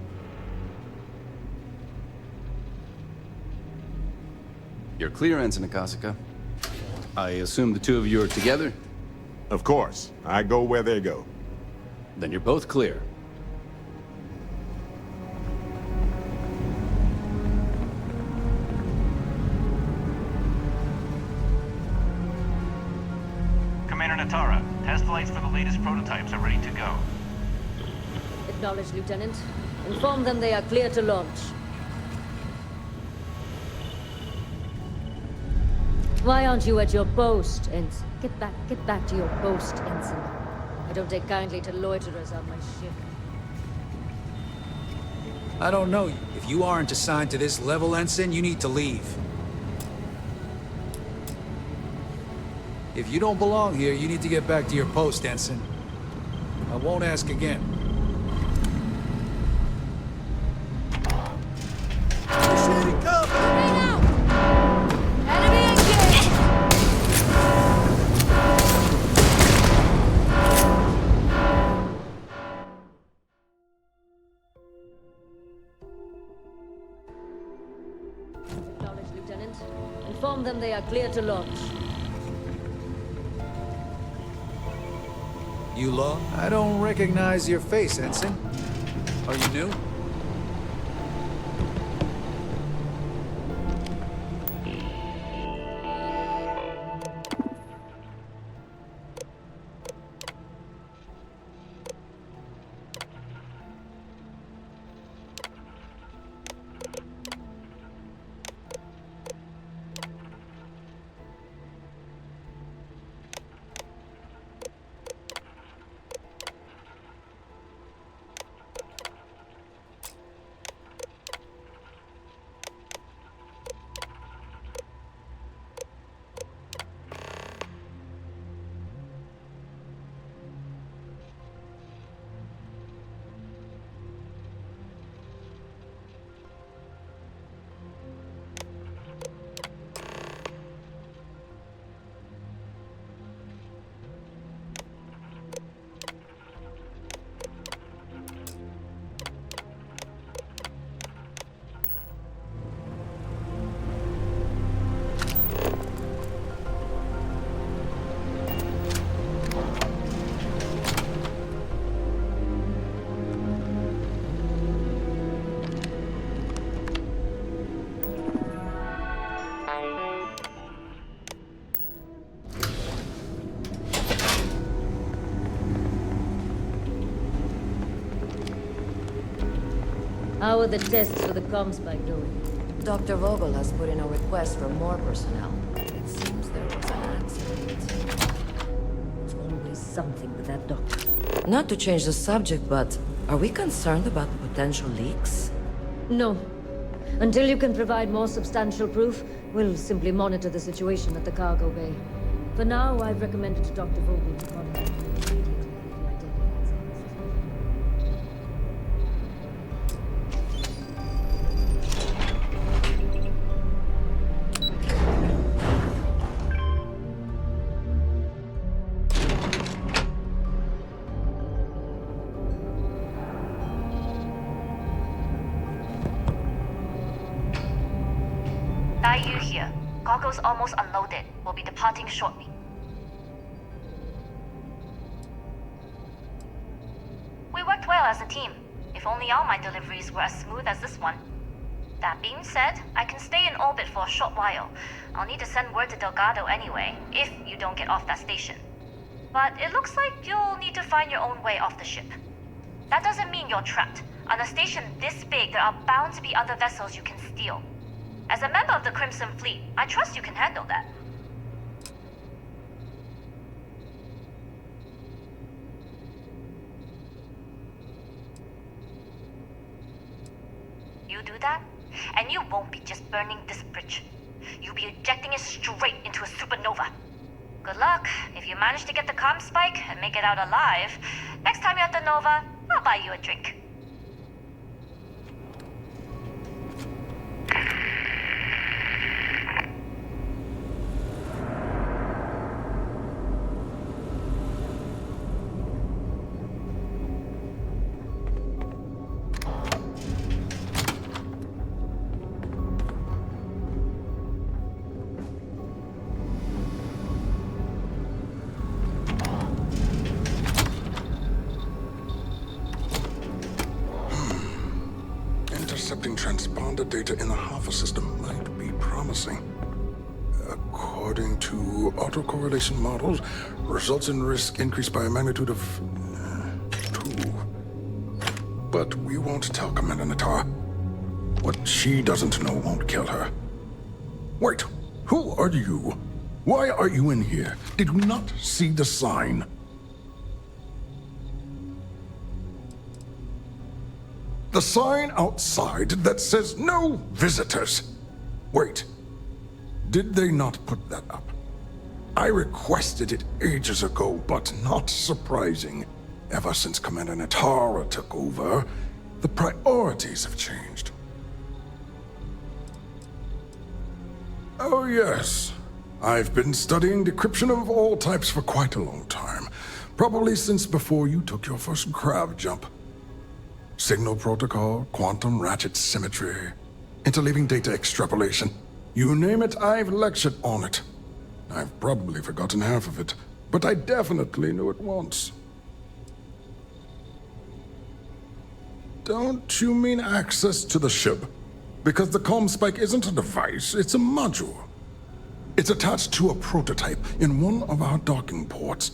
You're clear, Ensign Akasaka. I assume the two of you are together? Of course. I go where they go. Then you're both clear. Commander Natara, test flights for the latest prototypes are ready to go. Acknowledged, Lieutenant. Inform them they are clear to launch. Why aren't you at your post, Ensign? Get back to your post, Ensign. I don't take kindly to loiterers on my ship. I don't know you. If you aren't assigned to this level, Ensign, you need to leave. If you don't belong here, you need to get back to your post, Ensign. I won't ask again. Initiating combat! Hey now! Enemy engaged! Acknowledged, Lieutenant. Inform them they are clear to launch. Yula? I don't recognize your face, Ensign. Are you new? How are the tests for the comms spike going? Dr. Vogel has put in a request for more personnel. It seems there was an accident. There's always something with that doctor. Not to change the subject, but are we concerned about potential leaks? No. Until you can provide more substantial proof, we'll simply monitor the situation at the cargo bay. For now, I've recommended to Dr. Vogel to contact you immediately if he identifies any. Daiyu here. Cargo's almost unloaded. We'll be departing shortly. We worked well as a team. If only all my deliveries were as smooth as this one. That being said, I can stay in orbit for a short while. I'll need to send word to Delgado anyway, if you don't get off that station. But it looks like you'll need to find your own way off the ship. That doesn't mean you're trapped. On a station this big, there are bound to be other vessels you can steal. As a member of the Crimson Fleet, I trust you can handle that. You do that, and you won't be just burning this bridge. You'll be ejecting it straight into a supernova. Good luck. If you manage to get the comm spike and make it out alive, next time you're at the Nova, I'll buy you a drink. Intercepting transponder data in the Alpha system might be promising. According to autocorrelation models, results in risk increased by a magnitude of 2. But we won't tell Commander Natar. What she doesn't know won't kill her. Wait, who are you? Why are you in here? Did you not see the sign? The sign outside that says no visitors. Wait, did they not put that up? I requested it ages ago, but not surprising. Ever since Commander Natara took over, the priorities have changed. Oh yes, I've been studying decryption of all types for quite a long time. Probably since before you took your first grav jump. Signal protocol, quantum ratchet symmetry, interleaving data extrapolation. You name it, I've lectured on it. I've probably forgotten half of it, but I definitely knew it once. Don't you mean access to the ship? Because the comm spike isn't a device, it's a module. It's attached to a prototype in one of our docking ports.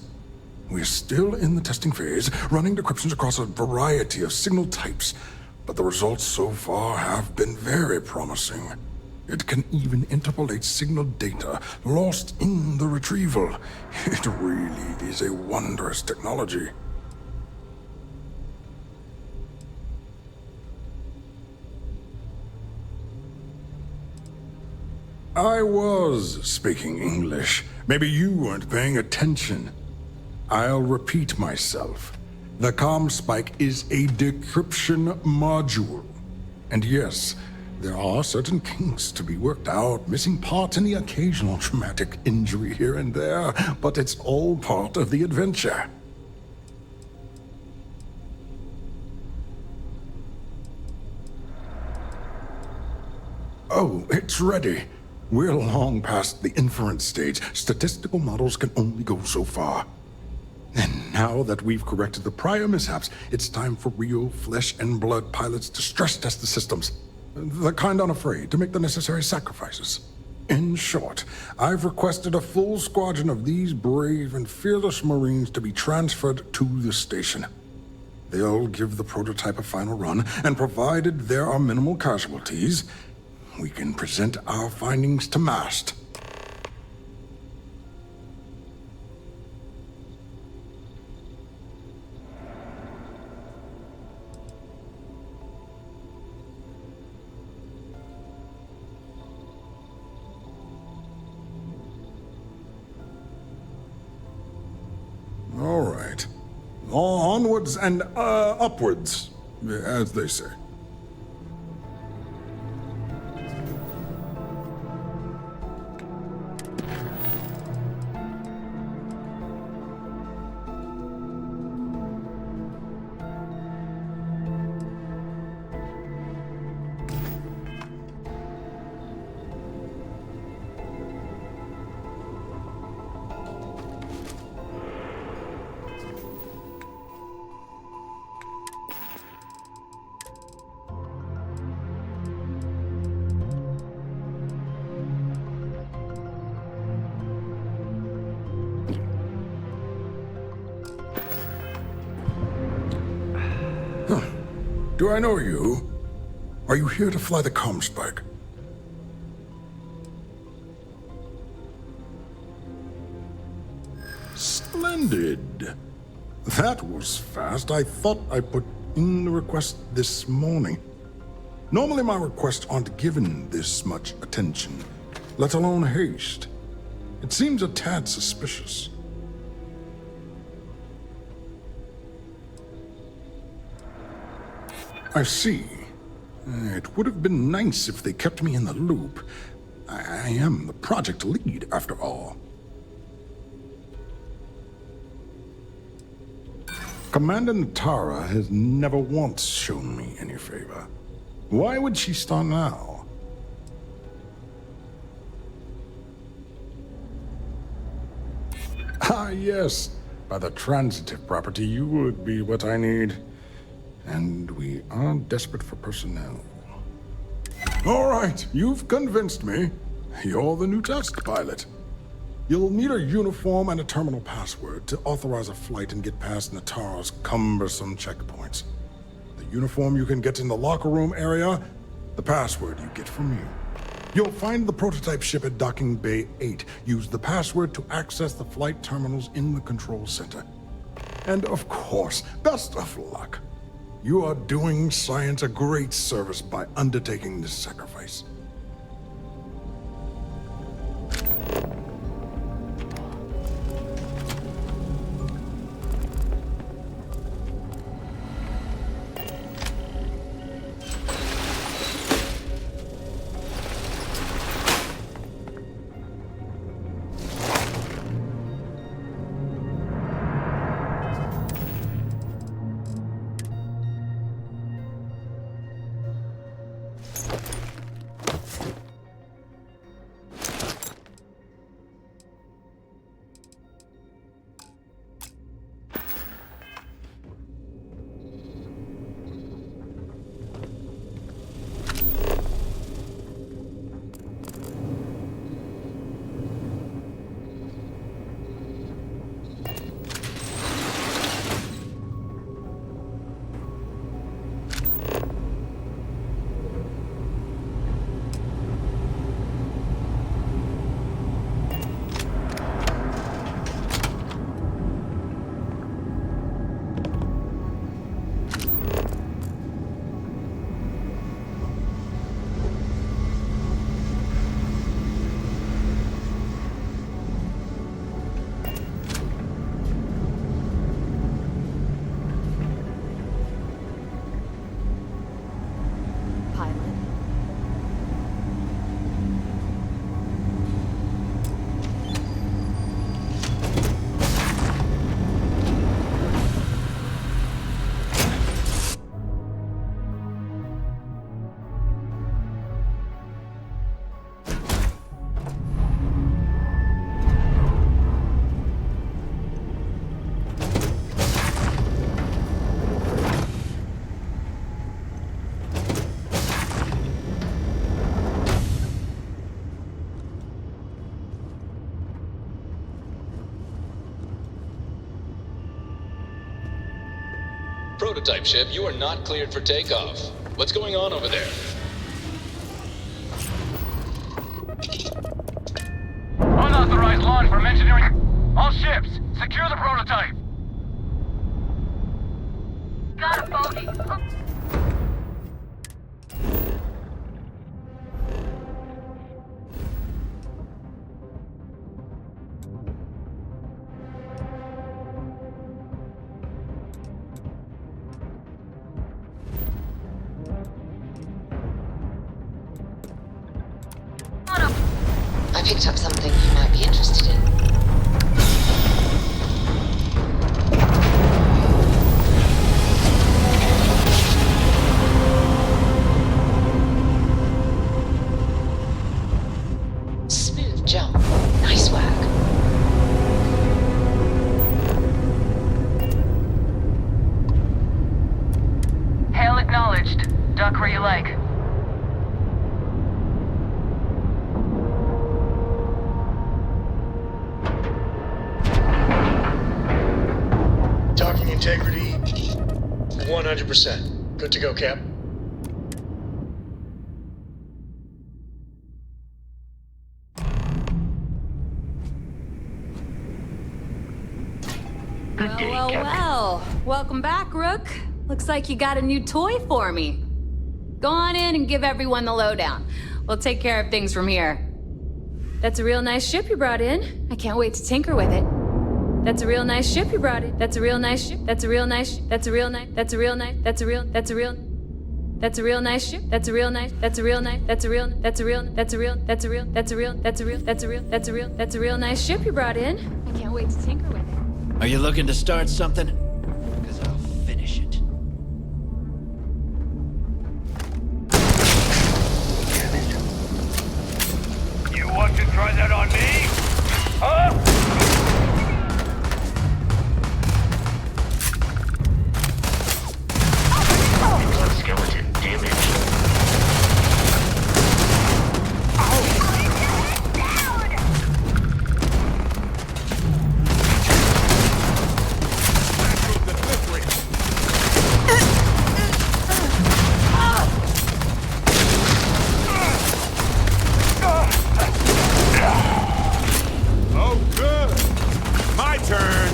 We're still in the testing phase, running decryptions across a variety of signal types, but the results so far have been very promising. It can even interpolate signal data lost in the retrieval. It really is a wondrous technology. I was speaking English. Maybe you weren't paying attention. I'll repeat myself. The comm spike is a decryption module. And yes, there are certain kinks to be worked out, missing parts and the occasional traumatic injury here and there, but it's all part of the adventure. Oh, it's ready. We're long past the inference stage. Statistical models can only go so far. And now that we've corrected the prior mishaps, it's time for real flesh and blood pilots to stress test the systems. The kind unafraid to make the necessary sacrifices. In short, I've requested a full squadron of these brave and fearless Marines to be transferred to the station. They'll give the prototype a final run, and provided there are minimal casualties, we can present our findings to MAST. All right. Onwards and upwards, as they say. Do I know you? Are you here to fly the comm spike? Splendid. That was fast. I thought I put in the request this morning. Normally my requests aren't given this much attention, let alone haste. It seems a tad suspicious. I see. It would have been nice if they kept me in the loop. I am the project lead, after all. Commander Natara has never once shown me any favor. Why would she start now? Ah, yes. By the transitive property, you would be what I need. And we are desperate for personnel. All right, you've convinced me. You're the new test pilot. You'll need a uniform and a terminal password to authorize a flight and get past Natara's cumbersome checkpoints. The uniform you can get in the locker room area, the password you get from me. You'll find the prototype ship at Docking Bay 8. Use the password to access the flight terminals in the control center. And of course, best of luck. You are doing science a great service by undertaking this sacrifice. Prototype ship, you are not cleared for takeoff. What's going on over there? Unauthorized launch from engineering. All ships, secure the prototype. Got a bogey. I picked up something you might be interested in. Smooth jump. Nice work. Hail acknowledged. Duck where you like. Docking integrity, 100%. Good to go, Cap. Well. Welcome back, Rook. Looks like you got a new toy for me. Go on in and give everyone the lowdown. We'll take care of things from here. That's a real nice ship you brought in. I can't wait to tinker with it. That's a real nice ship you brought in. That's a real nice ship. That's a real nice ship. That's a real nice. That's a real nice. That's a real. That's a real. That's a real nice ship. That's a real nice. That's a real nice. That's a real. That's a real. That's a real. That's a real. That's a real. That's a real. That's a real. That's a real. That's a real nice ship you brought in. I can't wait to tinker with it. Are you looking to start something? Because I'll finish it. You want to try that on me? Huh? Skeleton damage. Oh, good. My turn.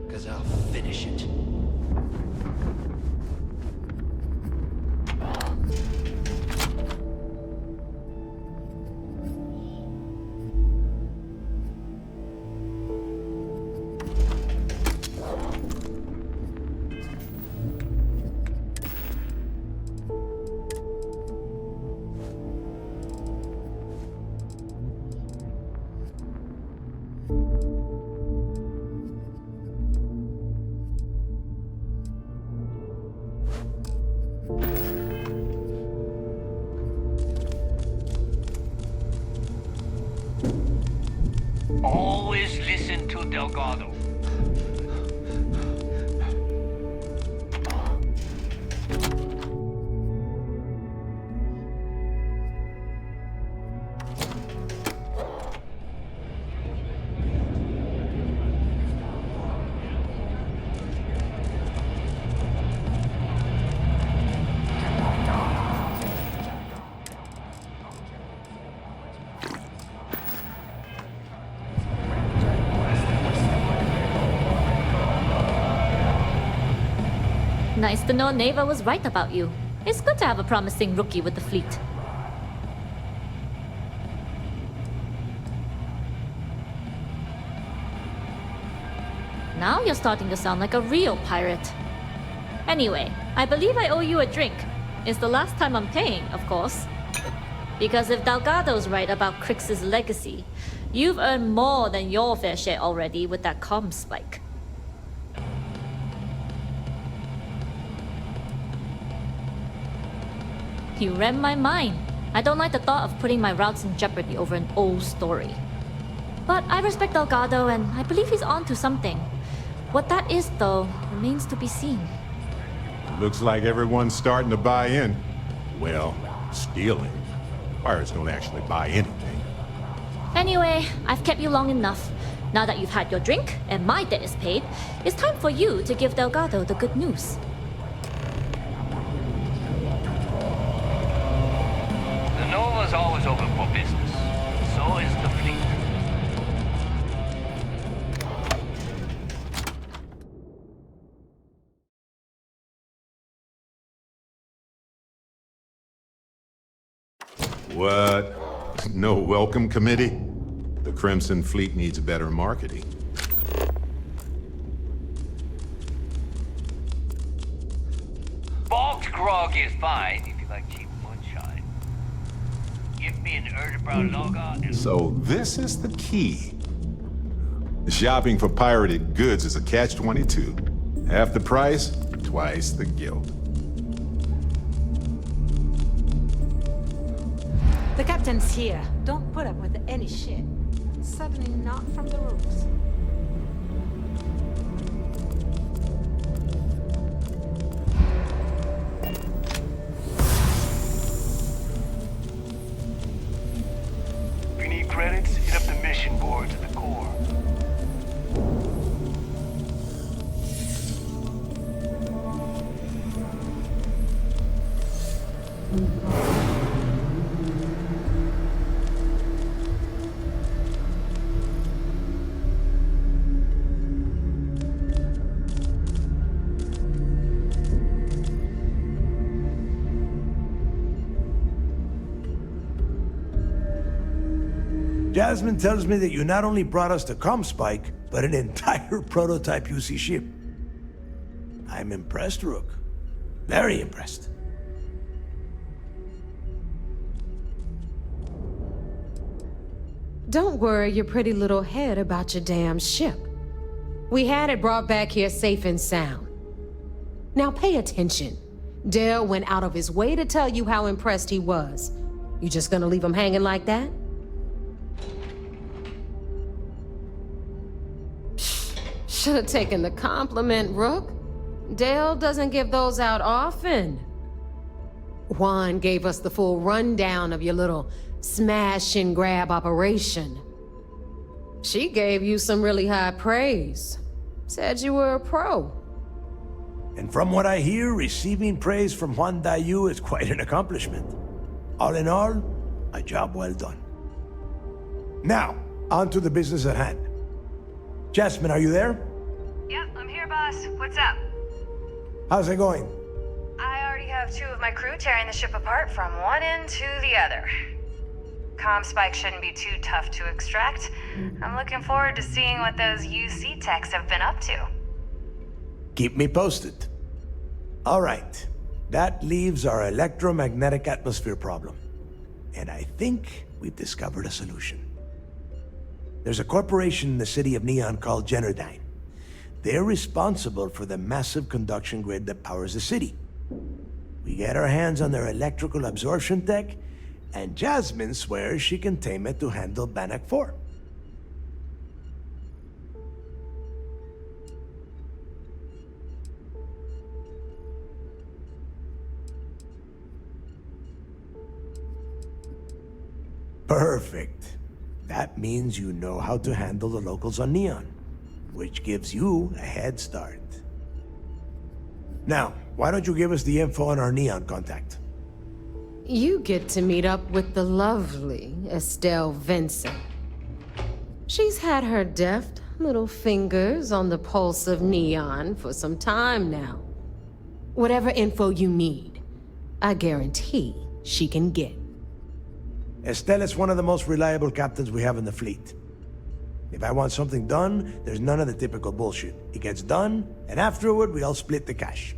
Because I'll finish it. Always listen to Delgado. Nice to know Neva was right about you. It's good to have a promising rookie with the fleet. Now you're starting to sound like a real pirate. Anyway, I believe I owe you a drink. It's the last time I'm paying, of course. Because if Delgado's right about Crix's legacy, you've earned more than your fair share already with that comm spike. You read my mind. I don't like the thought of putting my routes in jeopardy over an old story. But I respect Delgado, and I believe he's onto something. What that is, though, remains to be seen. Looks like everyone's starting to buy in. Well, stealing. Pirates don't actually buy anything. Anyway, I've kept you long enough. Now that you've had your drink, and my debt is paid, it's time for you to give Delgado the good news. The Nova's always open for business. So is the fleet. What? No welcome committee? The Crimson Fleet needs better marketing. Bulk grog is fine if you like cheap moonshine. Give me an Erdebrow Lager and... So this is the key. Shopping for pirated goods is a catch-22. Half the price, twice the guilt. The captain's here. Don't put up with any shit. Certainly not from the rooks. If you need credits, hit up the mission boards at the core. Jasmine tells me that you not only brought us the Comspike, but an entire prototype UC ship. I'm impressed, Rook. Very impressed. Don't worry your pretty little head about your damn ship. We had it brought back here safe and sound. Now pay attention. Dale went out of his way to tell you how impressed he was. You just gonna leave him hanging like that? Should have taken the compliment, Rook. Dale doesn't give those out often. Juan gave us the full rundown of your little smash and grab operation. She gave you some really high praise. Said you were a pro. And from what I hear, receiving praise from Juan Dayu is quite an accomplishment. All in all, a job well done. Now, on to the business at hand. Jasmine, are you there? Yep, I'm here, boss. What's up? How's it going? I already have 2 of my crew tearing the ship apart from one end to the other. Comspike shouldn't be too tough to extract. I'm looking forward to seeing what those UC techs have been up to. Keep me posted. All right. That leaves our electromagnetic atmosphere problem. And I think we've discovered a solution. There's a corporation in the city of Neon called Generdyne. They're responsible for the massive conduction grid that powers the city. We get our hands on their electrical absorption tech, and Jasmine swears she can tame it to handle Bannock 4. Perfect. That means you know how to handle the locals on Neon, which gives you a head start. Now, why don't you give us the info on our Neon contact? You get to meet up with the lovely Estelle Vincent. She's had her deft little fingers on the pulse of Neon for some time now. Whatever info you need, I guarantee she can get. Estelle is one of the most reliable captains we have in the fleet. If I want something done, there's none of the typical bullshit. It gets done, and afterward, we all split the cash.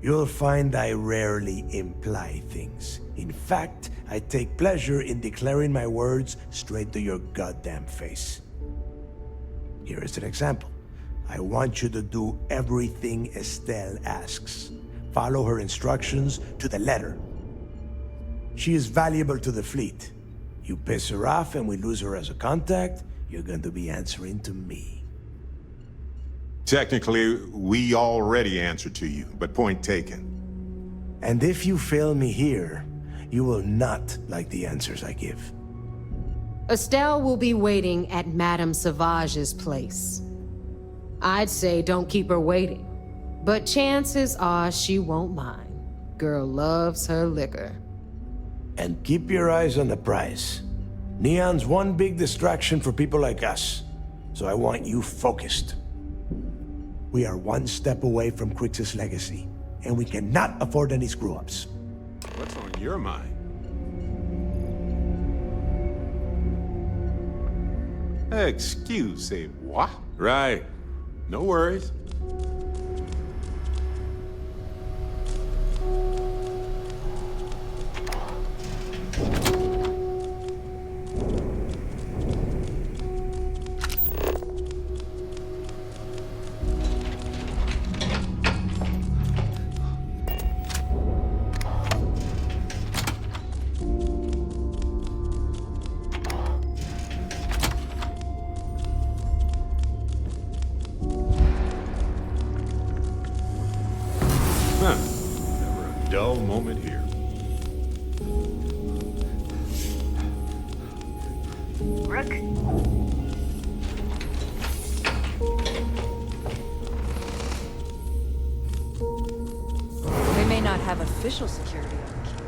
You'll find I rarely imply things. In fact, I take pleasure in declaring my words straight to your goddamn face. Here is an example. I want you to do everything Estelle asks. Follow her instructions to the letter. She is valuable to the fleet. You piss her off and we lose her as a contact, you're going to be answering to me. Technically, we already answered to you, but point taken. And if you fail me here, you will not like the answers I give. Estelle will be waiting at Madame Sauvage's place. I'd say don't keep her waiting, but chances are she won't mind. Girl loves her liquor. And keep your eyes on the prize. Neon's one big distraction for people like us, so I want you focused. We are one step away from Crix's legacy, and we cannot afford any screw-ups. What's on your mind? Excuse me, what? Right. No worries. moment here. Rook? They may not have official security on the keep.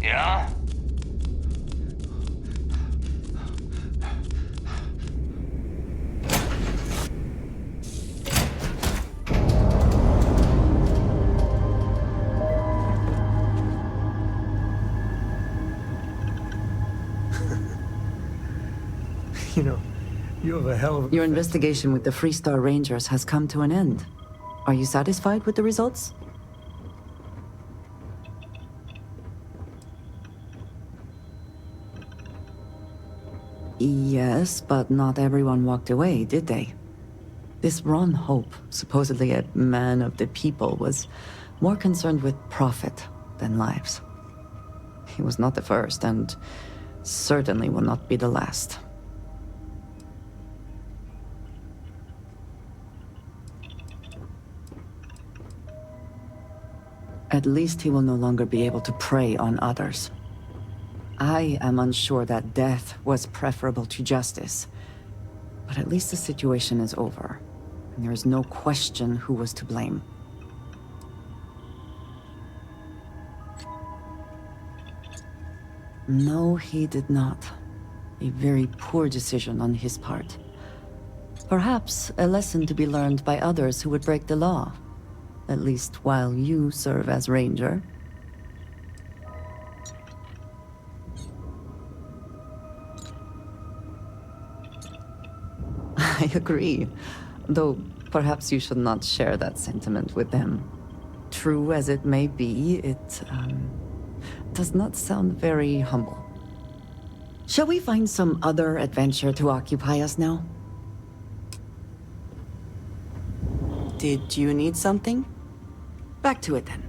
Yeah? You know, you have a hell of a... Your investigation with the Freestar Rangers has come to an end. Are you satisfied with the results? Yes, but not everyone walked away, did they? This Ron Hope, supposedly a man of the people, was more concerned with profit than lives. He was not the first, and certainly will not be the last. At least he will no longer be able to prey on others. I am unsure that death was preferable to justice, but at least the situation is over, and there is no question who was to blame. No, he did not. A very poor decision on his part. Perhaps a lesson to be learned by others who would break the law. At least while you serve as Ranger. I agree. Though perhaps you should not share that sentiment with them. True as it may be, it does not sound very humble. Shall we find some other adventure to occupy us now? Did you need something? Back to it then.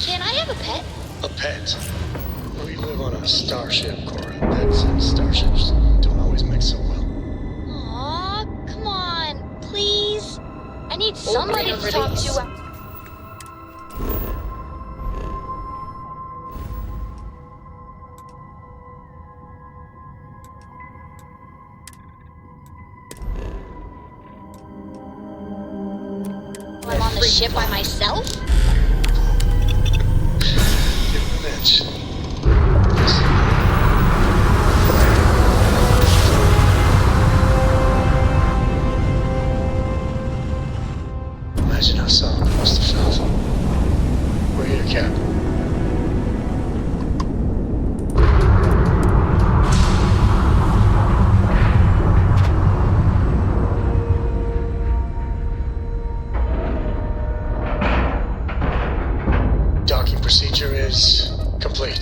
Can I have a pet? A pet? We live on a starship, Cora. Pets and starships don't always mix so well. Aw, come on, please. I need somebody to talk to. I'm on the ship by myself? Bitch. Imagine how solid it must have felt. We're here, Cap. Docking procedure is complete.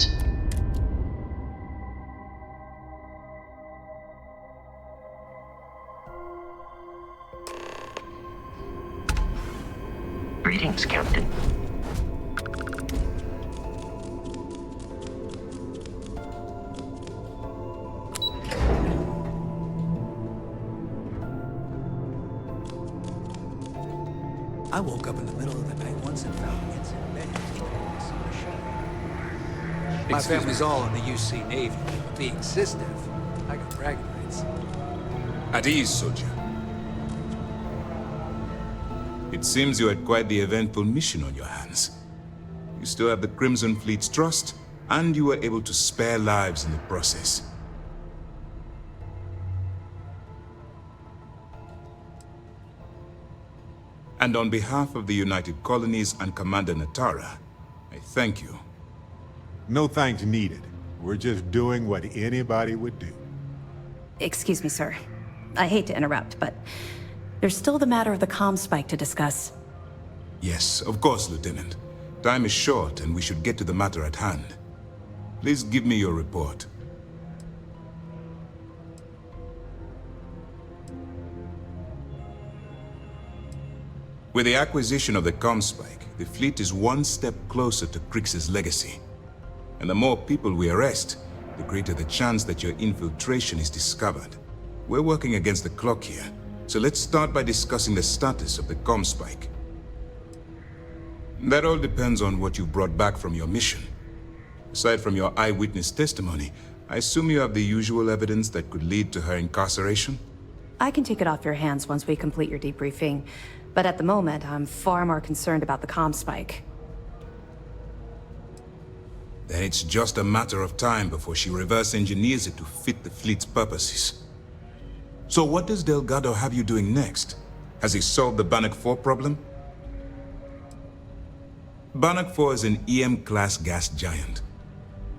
Thanks, Captain. I woke up in the middle of the night once and found kids in bed. My family's all in the UC Navy. Being cis-def, I got bragging rights. At ease, soldier. It seems you had quite the eventful mission on your hands. You still have the Crimson Fleet's trust, and you were able to spare lives in the process. And on behalf of the United Colonies and Commander Natara, I thank you. No thanks needed. We're just doing what anybody would do. Excuse me, sir. I hate to interrupt, but there's still the matter of the comm spike to discuss. Yes, of course, Lieutenant. Time is short, and we should get to the matter at hand. Please give me your report. With the acquisition of the comm spike, the fleet is one step closer to Krix's legacy. And the more people we arrest, the greater the chance that your infiltration is discovered. We're working against the clock here, so let's start by discussing the status of the comm spike. That all depends on what you brought back from your mission. Aside from your eyewitness testimony, I assume you have the usual evidence that could lead to her incarceration? I can take it off your hands once we complete your debriefing, but at the moment, I'm far more concerned about the comm spike. Then it's just a matter of time before she reverse engineers it to fit the fleet's purposes. So what does Delgado have you doing next? Has he solved the Bannock 4 problem? Bannock 4 is an EM-class gas giant.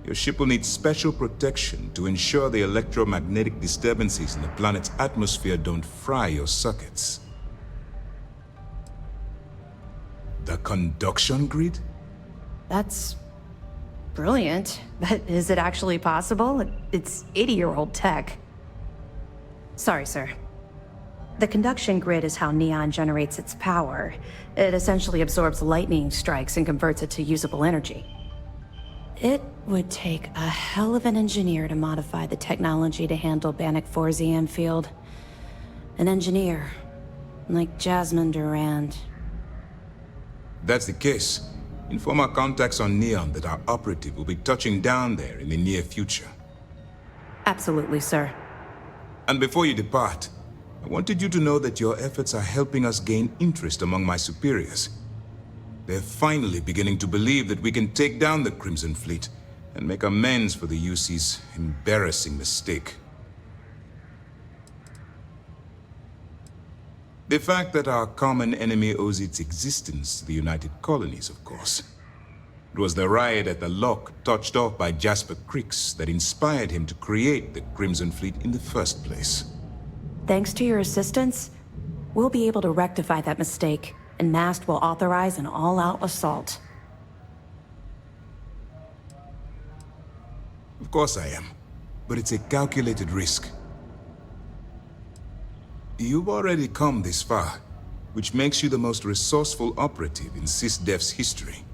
Your ship will need special protection to ensure the electromagnetic disturbances in the planet's atmosphere don't fry your circuits. The conduction grid? That's brilliant, but is it actually possible? It's 80-year-old tech. Sorry, sir. The conduction grid is how Neon generates its power. It essentially absorbs lightning strikes and converts it to usable energy. It would take a hell of an engineer to modify the technology to handle Bannock 4's EM field. An engineer, like Jasmine Durand. That's the case. Inform our contacts on Neon that our operative will be touching down there in the near future. Absolutely, sir. And before you depart, I wanted you to know that your efforts are helping us gain interest among my superiors. They're finally beginning to believe that we can take down the Crimson Fleet and make amends for the UC's embarrassing mistake. The fact that our common enemy owes its existence to the United Colonies, of course. It was the riot at the lock, touched off by Jasper Krix, that inspired him to create the Crimson Fleet in the first place. Thanks to your assistance, we'll be able to rectify that mistake, and MAST will authorize an all-out assault. Of course I am, but it's a calculated risk. You've already come this far, which makes you the most resourceful operative in SysDef's history.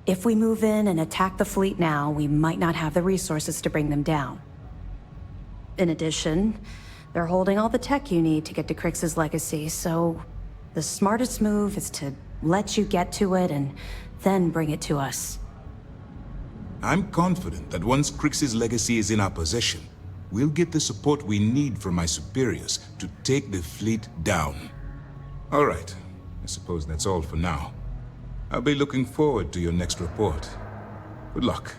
If we move in and attack the fleet now, we might not have the resources to bring them down. In addition, they're holding all the tech you need to get to Krix's legacy, so the smartest move is to let you get to it and then bring it to us. I'm confident that once Krix's legacy is in our possession, we'll get the support we need from my superiors to take the fleet down. All right, I suppose that's all for now. I'll be looking forward to your next report. Good luck.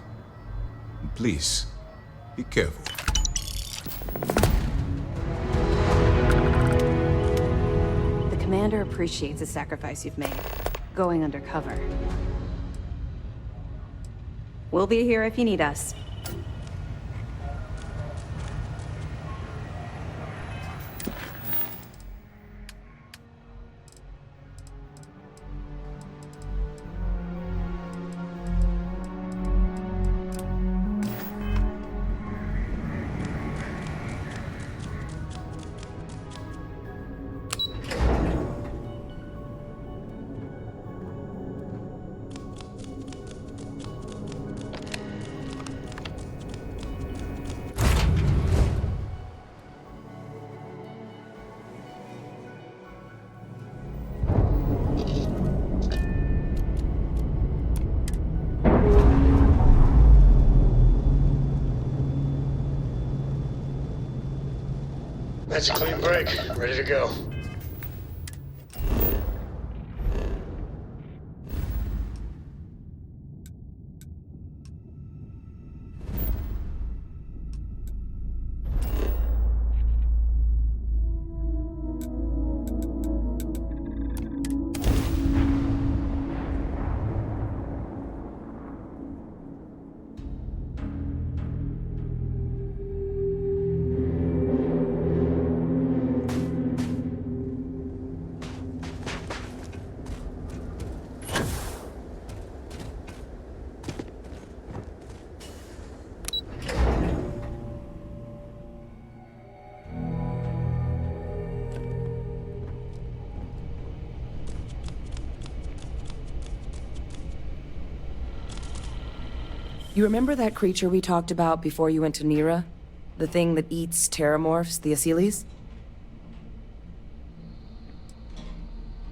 And please, be careful. The commander appreciates the sacrifice you've made, going undercover. We'll be here if you need us. That's a clean break. Ready to go. You remember that creature we talked about before you went to Nira? The thing that eats terrormorphs, the Asylees?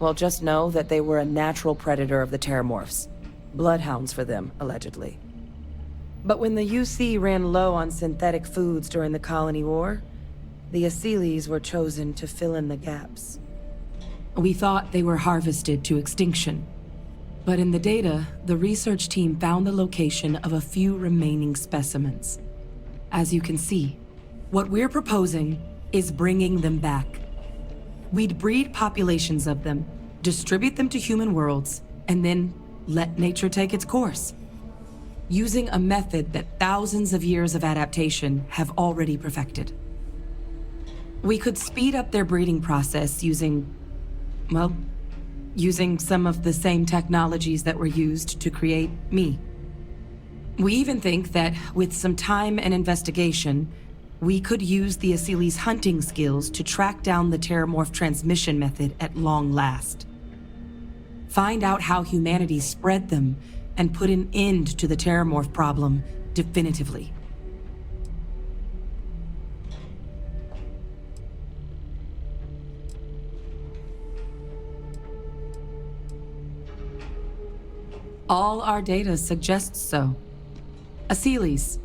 Well, just know that they were a natural predator of the terrormorphs. Bloodhounds for them, allegedly. But when the UC ran low on synthetic foods during the Colony War, the Asylees were chosen to fill in the gaps. We thought they were harvested to extinction. But in the data, the research team found the location of a few remaining specimens. As you can see, what we're proposing is bringing them back. We'd breed populations of them, distribute them to human worlds, and then let nature take its course. Using a method that thousands of years of adaptation have already perfected. We could speed up their breeding process using some of the same technologies that were used to create me. We even think that with some time and investigation, we could use the Asylees' hunting skills to track down the terrormorph transmission method at long last. Find out how humanity spread them and put an end to the terrormorph problem definitively. All our data suggests so. Asylees,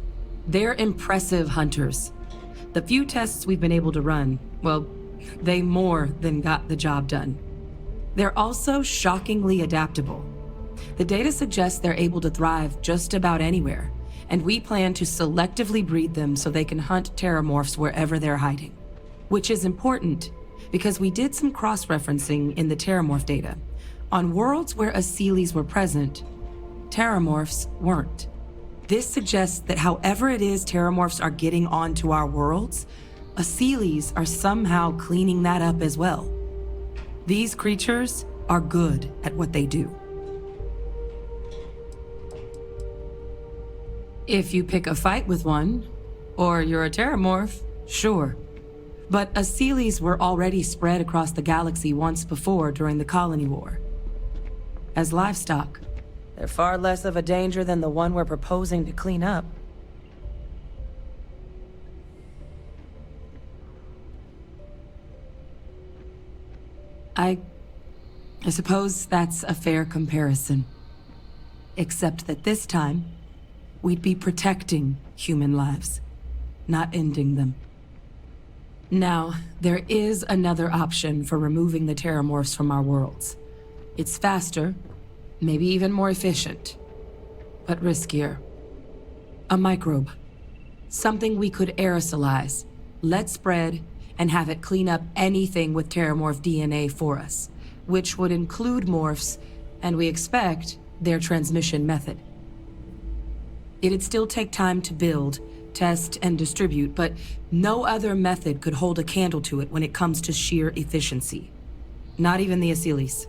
they're impressive hunters. The few tests we've been able to run, well, they more than got the job done. They're also shockingly adaptable. The data suggests they're able to thrive just about anywhere, and we plan to selectively breed them so they can hunt terrormorphs wherever they're hiding. Which is important, because we did some cross-referencing in the terrormorph data. On worlds where Asylees were present, terrormorphs weren't. This suggests that however it is terrormorphs are getting onto our worlds, Asylees are somehow cleaning that up as well. These creatures are good at what they do. If you pick a fight with one, or you're a terrormorph, sure. But Asylees were already spread across the galaxy once before during the Colony War. As livestock. They're far less of a danger than the one we're proposing to clean up. I suppose that's a fair comparison. Except that this time, we'd be protecting human lives, not ending them. Now, there is another option for removing the terrormorphs from our worlds. It's faster, maybe even more efficient, but riskier. A microbe. Something we could aerosolize, let spread, and have it clean up anything with terrormorph DNA for us, which would include morphs, and we expect their transmission method. It'd still take time to build, test, and distribute, but no other method could hold a candle to it when it comes to sheer efficiency. Not even the Asylees.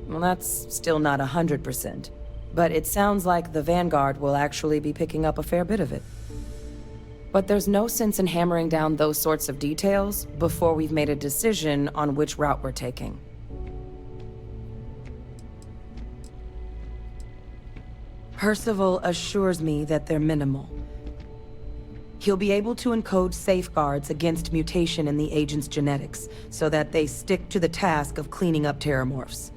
Well, that's still not 100%. But it sounds like the Vanguard will actually be picking up a fair bit of it. But there's no sense in hammering down those sorts of details before we've made a decision on which route we're taking. Percival assures me that they're minimal. He'll be able to encode safeguards against mutation in the agent's genetics, so that they stick to the task of cleaning up terrormorphs.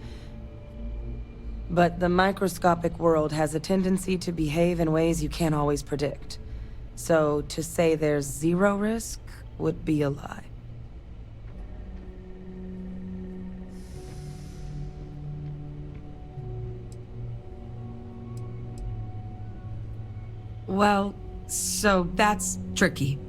But the microscopic world has a tendency to behave in ways you can't always predict. So to say there's zero risk would be a lie. Well, so that's tricky.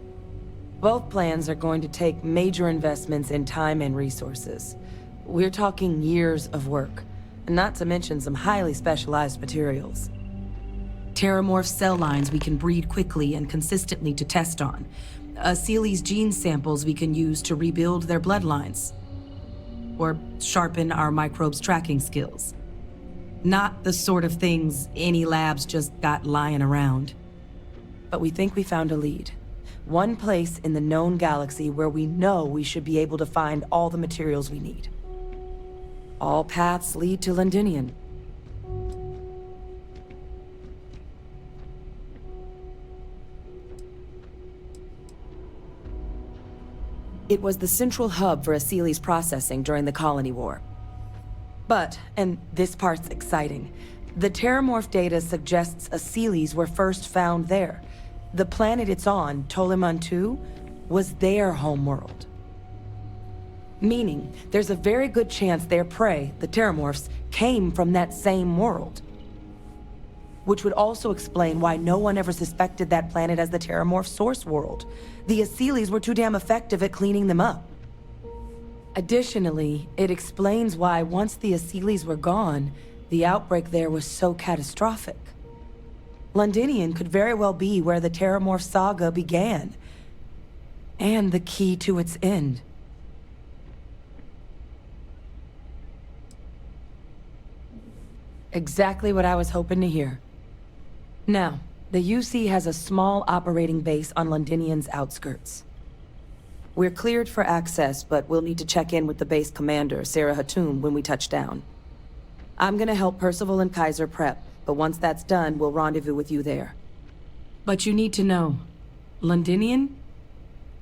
Both plans are going to take major investments in time and resources. We're talking years of work, not to mention some highly specialized materials. Terrormorph cell lines we can breed quickly and consistently to test on. Seely's gene samples we can use to rebuild their bloodlines. Or sharpen our microbes tracking skills. Not the sort of things any labs just got lying around. But we think we found a lead. One place in the known galaxy where we know we should be able to find all the materials we need. All paths lead to Londinian. It was the central hub for Seely's processing during the Colony War. But, and this part's exciting, the terrormorph data suggests Seely's were first found there. The planet it's on, Toliman 2, was their homeworld. Meaning, there's a very good chance their prey, the terrormorphs, came from that same world. Which would also explain why no one ever suspected that planet as the terrormorph source world. The Seely's were too damn effective at cleaning them up. Additionally, it explains why once the Seely's were gone, the outbreak there was so catastrophic. Londinian could very well be where the terrormorph saga began. And the key to its end. Exactly what I was hoping to hear. Now, the UC has a small operating base on Londinian's outskirts. We're cleared for access, but we'll need to check in with the base commander, Sarah Hatum, when we touch down. I'm gonna help Percival and Kaiser prep, but once that's done, we'll rendezvous with you there. But you need to know, Londinian,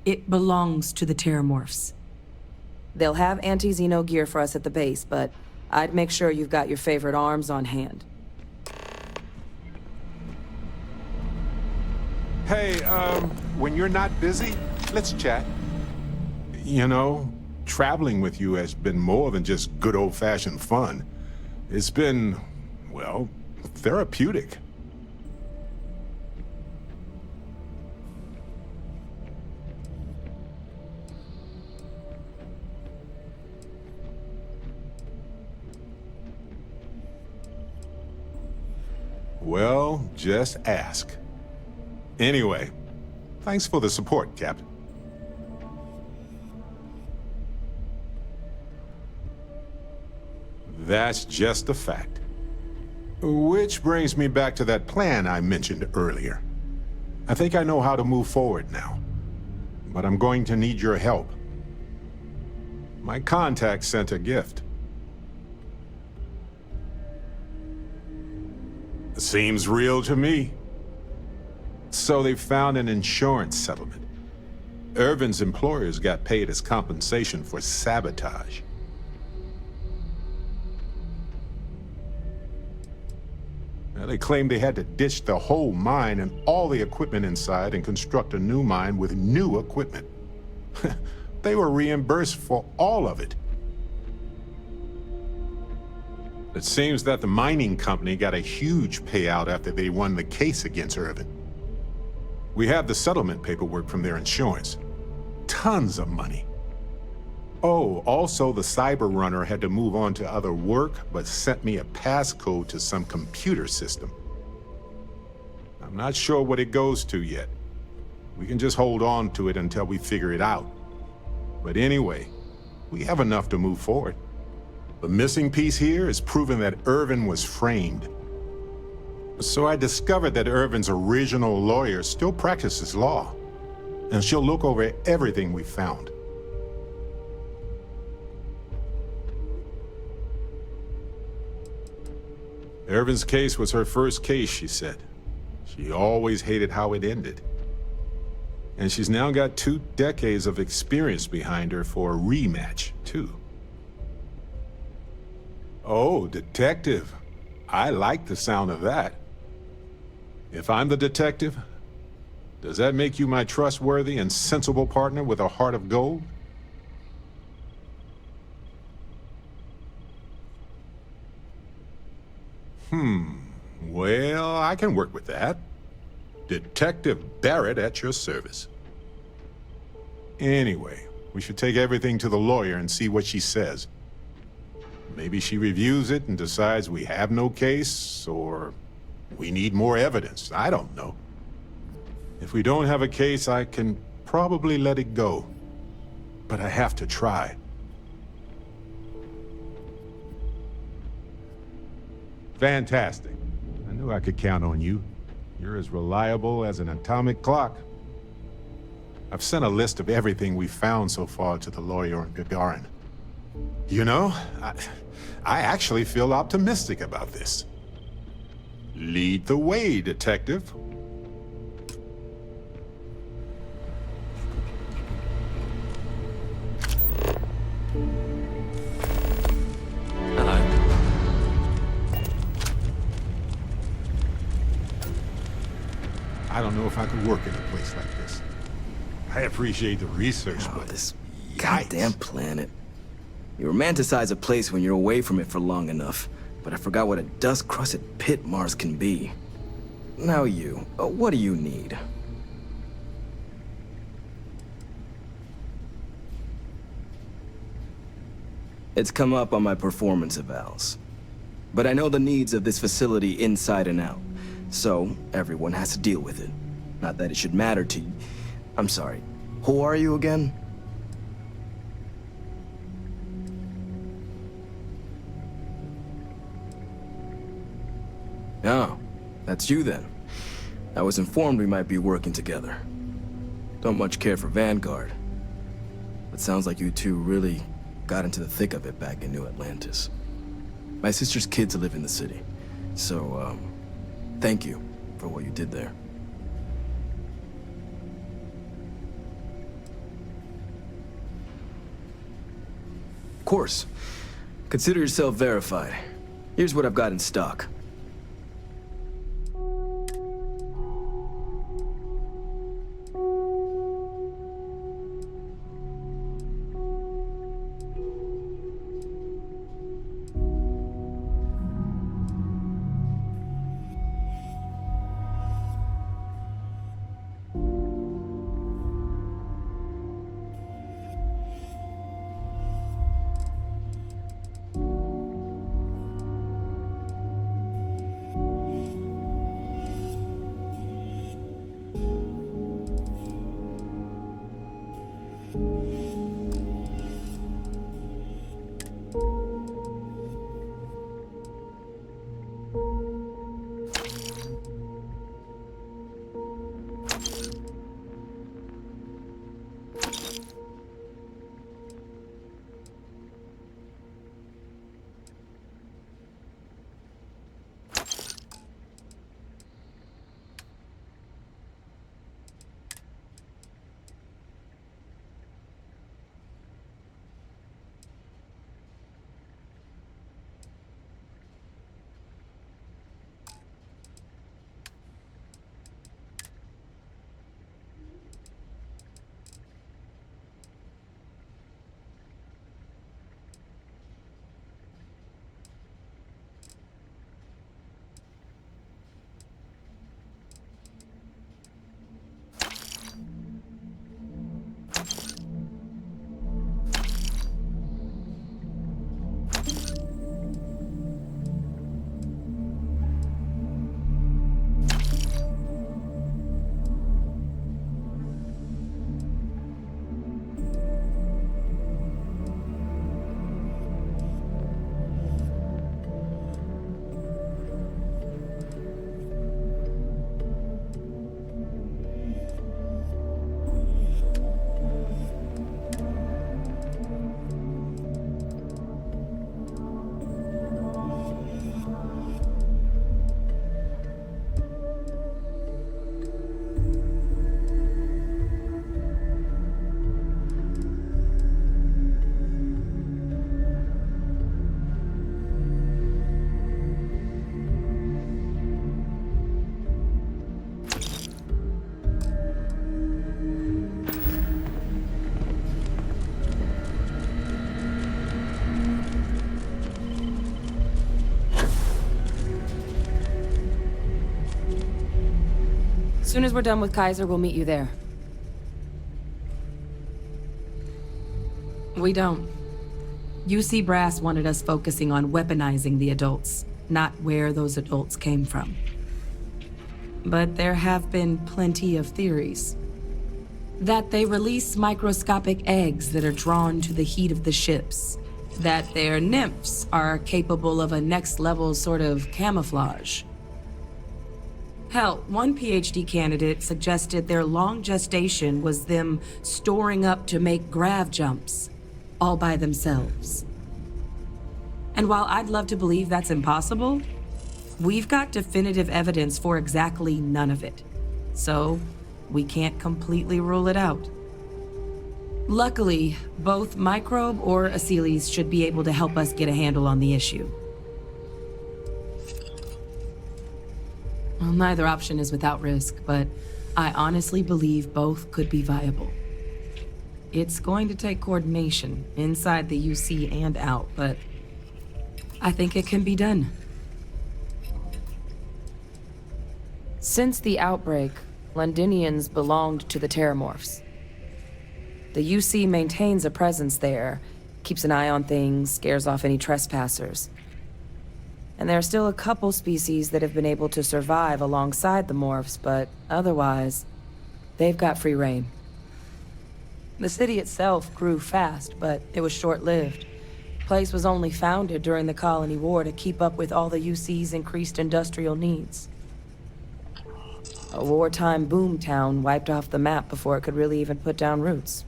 it belongs to the terrormorphs. They'll have anti-Xeno gear for us at the base, but I'd make sure you've got your favorite arms on hand. Hey, when you're not busy, let's chat. You know, traveling with you has been more than just good old-fashioned fun. It's been, well, therapeutic. Well, just ask. Anyway, thanks for the support, Captain. That's just a fact. Which brings me back to that plan I mentioned earlier. I think I know how to move forward now, but I'm going to need your help. My contact sent a gift. Seems real to me. So they found an insurance settlement. Irvin's employers got paid as compensation for sabotage. Now, they claimed they had to ditch the whole mine and all the equipment inside and construct a new mine with new equipment. They were reimbursed for all of it. It seems that the mining company got a huge payout after they won the case against Irvin. We have the settlement paperwork from their insurance. Tons of money. Oh, also the cyber runner had to move on to other work, but sent me a passcode to some computer system. I'm not sure what it goes to yet. We can just hold on to it until we figure it out. But anyway, we have enough to move forward. The missing piece here is proving that Irvin was framed. So I discovered that Irvin's original lawyer still practices law, and she'll look over everything we found. Irvin's case was her first case, she said. She always hated how it ended. And she's now got 2 decades of experience behind her for a rematch, too. Oh, detective. I like the sound of that. If I'm the detective, does that make you my trustworthy and sensible partner with a heart of gold? Well, I can work with that. Detective Barrett at your service. Anyway, we should take everything to the lawyer and see what she says. Maybe she reviews it and decides we have no case, or we need more evidence. I don't know. If we don't have a case, I can probably let it go. But I have to try. Fantastic. I knew I could count on you. You're as reliable as an atomic clock. I've sent a list of everything we've found so far to the lawyer in Gagarin. You know, I actually feel optimistic about this. Lead the way, detective. I don't know if I could work in a place like this. I appreciate the research, but this yikes. goddamn planet. You romanticize a place when you're away from it for long enough, but I forgot what a dust-crusted pit Mars can be. Now you, what do you need? It's come up on my performance evals. But I know the needs of this facility inside and out. So, everyone has to deal with it. Not that it should matter to you. I'm sorry. Who are you again? Oh, that's you then. I was informed we might be working together. Don't much care for Vanguard. But sounds like you two really got into the thick of it back in New Atlantis. My sister's kids live in the city. So, thank you for what you did there. Of course. Consider yourself verified. Here's what I've got in stock. Soon as we're done with Kaiser, we'll meet you there. We don't. UC Brass wanted us focusing on weaponizing the adults, not where those adults came from. But there have been plenty of theories. That they release microscopic eggs that are drawn to the heat of the ships. That their nymphs are capable of a next-level sort of camouflage. Hell, one PhD candidate suggested their long gestation was them storing up to make grav jumps, all by themselves. And while I'd love to believe that's impossible, we've got definitive evidence for exactly none of it. So, we can't completely rule it out. Luckily, both Microbe or Aciles should be able to help us get a handle on the issue. Well, neither option is without risk, but I honestly believe both could be viable. It's going to take coordination inside the UC and out, but I think it can be done. Since the outbreak, Londinians belonged to the terrormorphs. The UC maintains a presence there, keeps an eye on things, scares off any trespassers. And there are still a couple species that have been able to survive alongside the morphs, but otherwise, they've got free reign. The city itself grew fast, but it was short-lived. The place was only founded during the Colony War to keep up with all the UC's increased industrial needs. A wartime boom town wiped off the map before it could really even put down roots.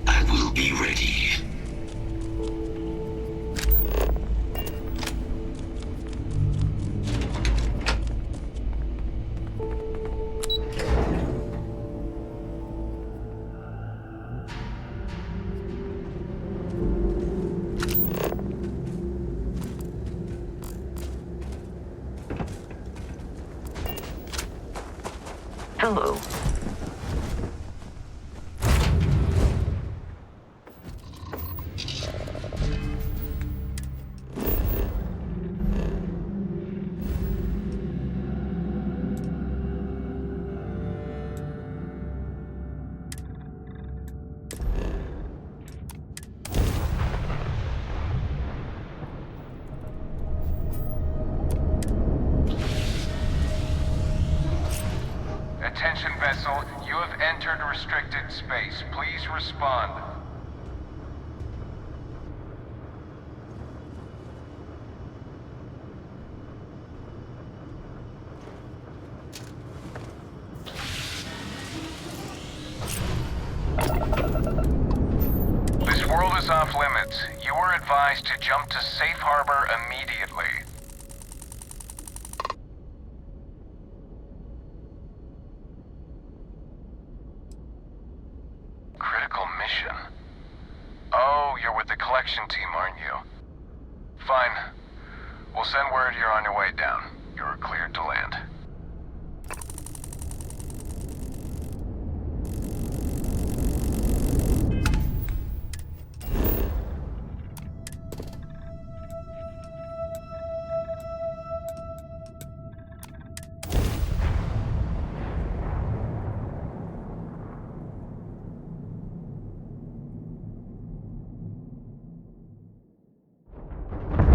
I will be ready. Hello. Attention vessel, you have entered restricted space. Please respond. This world is off limits. You are advised to jump to safe harbor immediately. Critical mission? Oh, you're with the collection team, aren't you? Fine. We'll send word you're on your way down. You're cleared to land.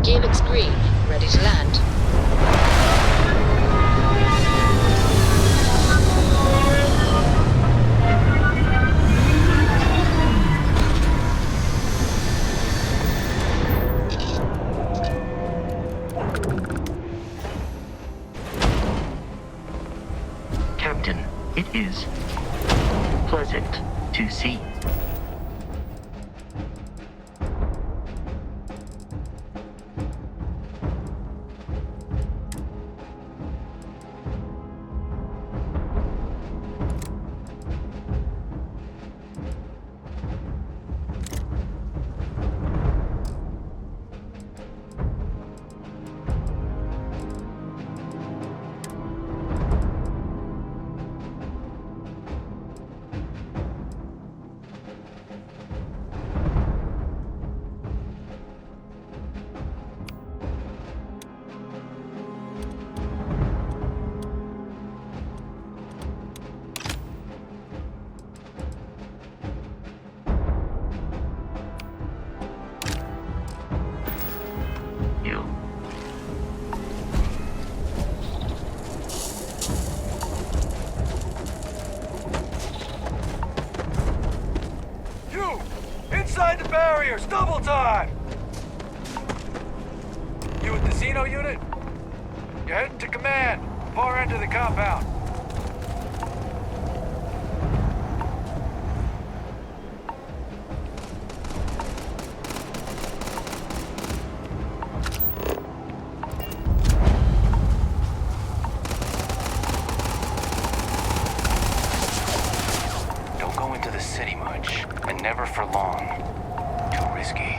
Gear looks green. Ready to land. Captain, it is pleasant to see. barriers! Double time! You with the Xeno unit? You're heading to command. Far end of the compound. Don't go into the city much, and never for long. Too risky.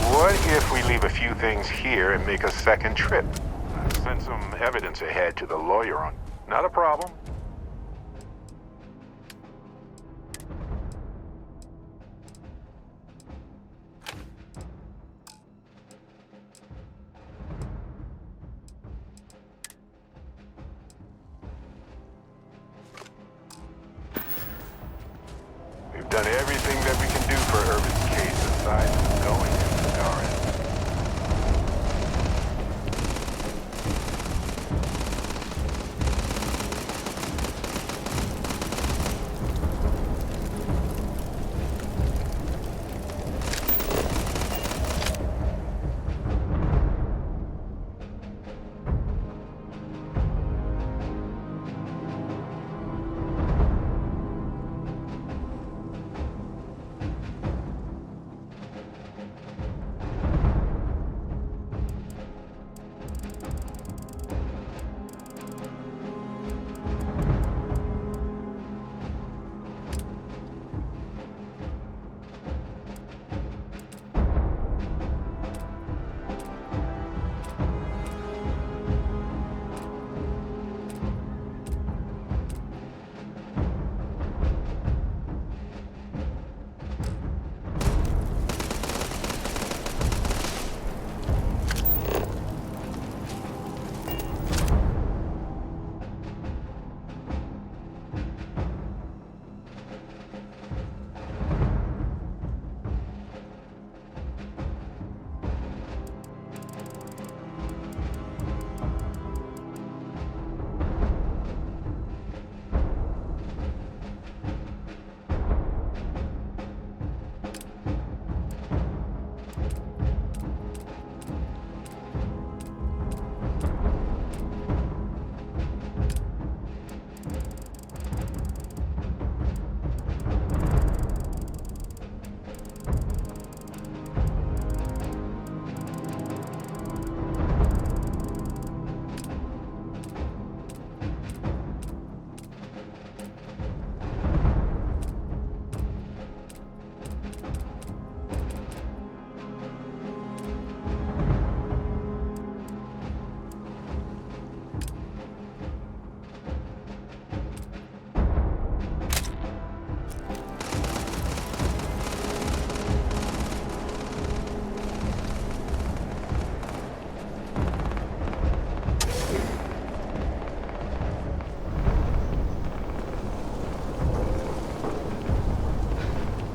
What if we leave a few things here and make a second trip? Send some evidence ahead to the lawyer on... Not a problem. We've done everything that we can do for Urban's case aside from going into the garden.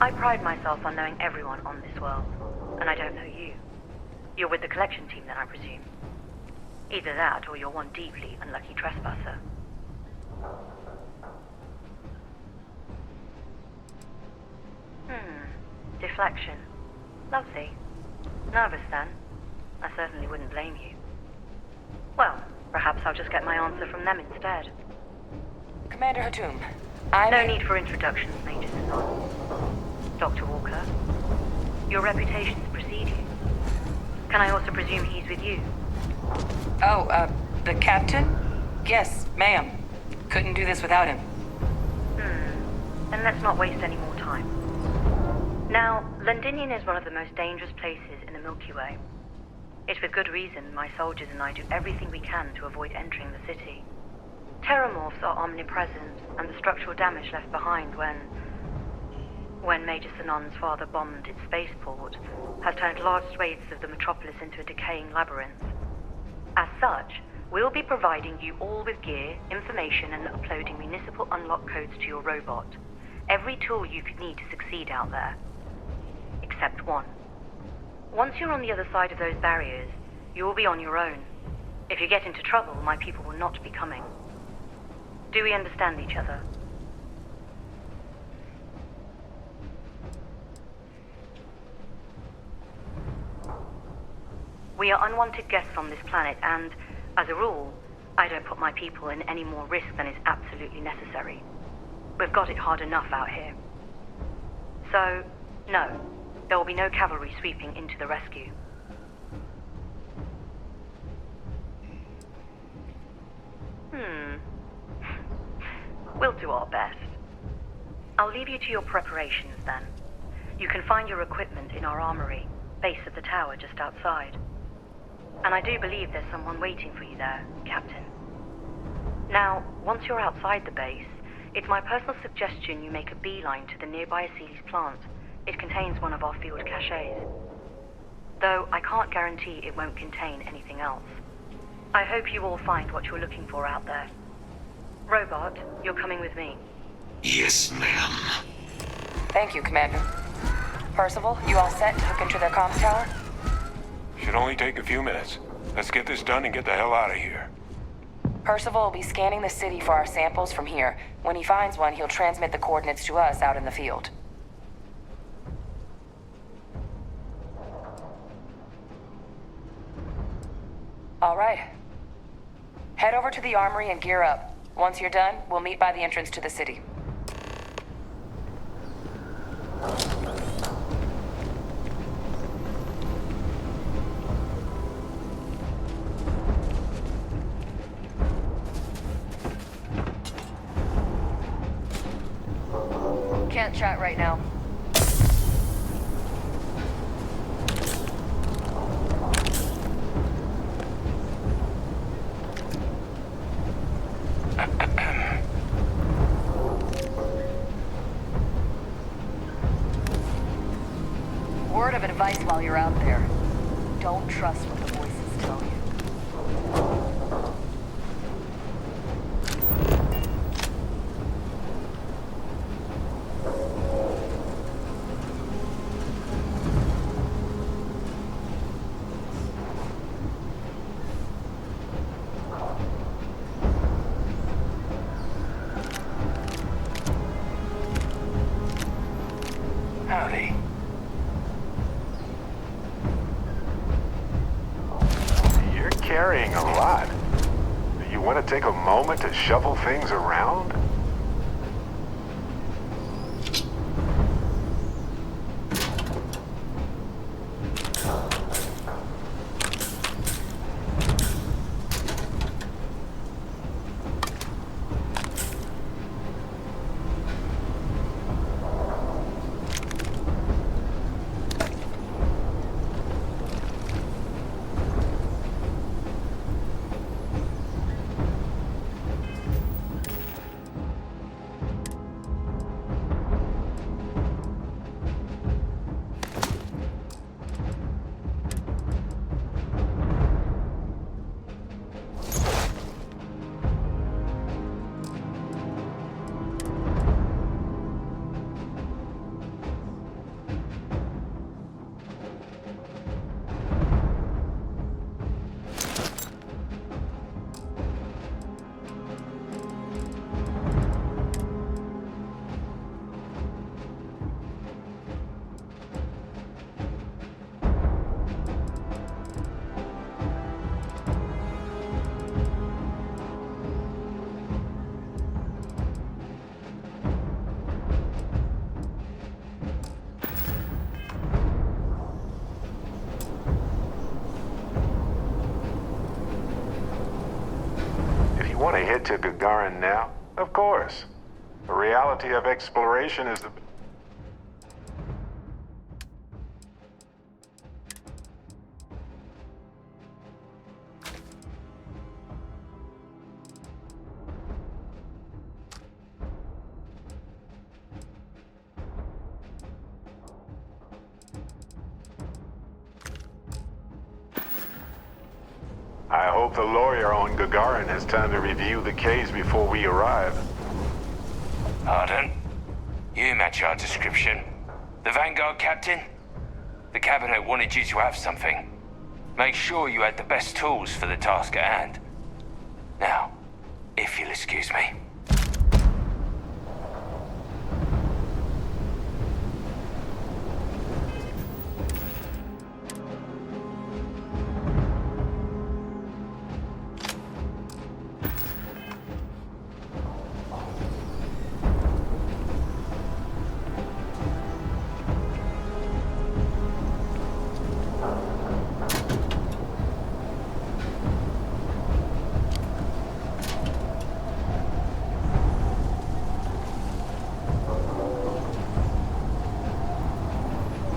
I pride myself on knowing everyone on this world, and I don't know you. You're with the collection team then, I presume. Either that, or you're one deeply unlucky trespasser. Deflection. Lovely. Nervous then? I certainly wouldn't blame you. Well, perhaps I'll just get my answer from them instead. Commander Hatum, No need for introductions, Major Sinon. Dr. Walker, your reputations precede you. Can I also presume he's with you? Oh, the captain? Yes, ma'am. Couldn't do this without him. Then let's not waste any more time. Now, Londinium is one of the most dangerous places in the Milky Way. It's with good reason my soldiers and I do everything we can to avoid entering the city. Terrormorphs are omnipresent, and the structural damage left behind when Major Sinan's father bombed its spaceport has turned large swathes of the metropolis into a decaying labyrinth. As such, we'll be providing you all with gear, information, and uploading municipal unlock codes to your robot. Every tool you could need to succeed out there. Except one. Once you're on the other side of those barriers, you will be on your own. If you get into trouble, my people will not be coming. Do we understand each other? We are unwanted guests on this planet, and, as a rule, I don't put my people in any more risk than is absolutely necessary. We've got it hard enough out here. So, no, there will be no cavalry sweeping into the rescue. We'll do our best. I'll leave you to your preparations then. You can find your equipment in our armory, base of the tower just outside. And I do believe there's someone waiting for you there, Captain. Now, once you're outside the base, it's my personal suggestion you make a beeline to the nearby Aceles plant. It contains one of our field caches. Though I can't guarantee it won't contain anything else. I hope you all find what you're looking for out there. Robot, you're coming with me. Yes, ma'am. Thank you, Commander. Percival, you all set to hook into their comms tower? Should only take a few minutes. Let's get this done and get the hell out of here. Percival will be scanning the city for our samples from here. When he finds one, he'll transmit the coordinates to us out in the field. All right. Head over to the armory and gear up. Once you're done, we'll meet by the entrance to the city. Can't chat right now. Word of advice while you're out there. Don't trust what the voices tell you. Howdy. You're carrying a lot. You want to take a moment to shuffle things around? Want to head to Gagarin now? Of course. The reality of exploration is the... I hope the lawyer on Gagarin has time to review the case before we arrive. Pardon? You match our description. The Vanguard captain? The cabinet wanted you to have something. Make sure you had the best tools for the task at hand. Now, if you'll excuse me.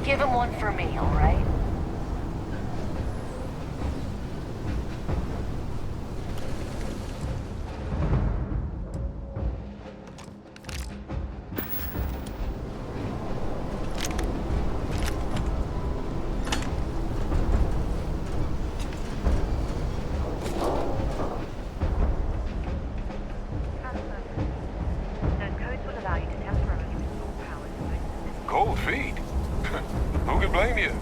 Give him one for me, all right? Cold feet? Who can blame you?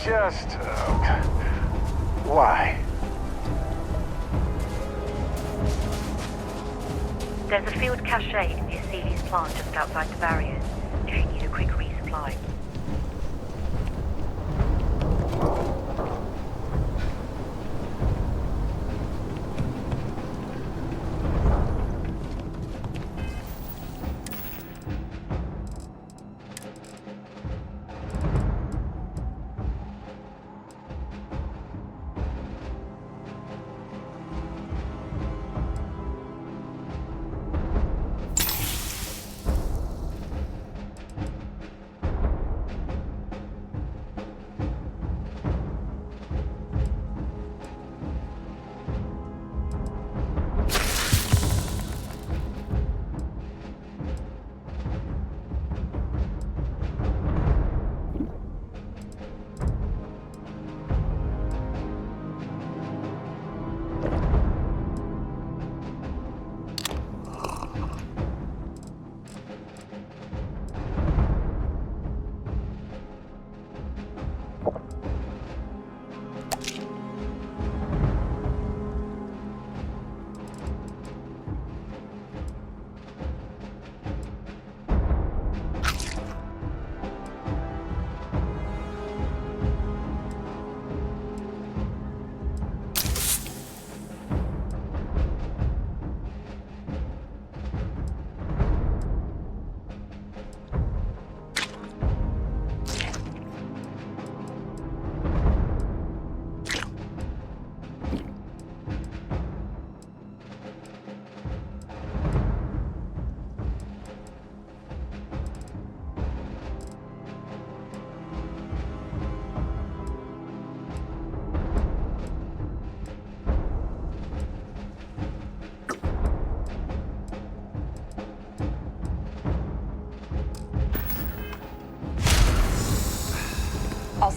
Just, why? There's a field cache near Seeley's plant just outside the barriers, if you need a quick resupply.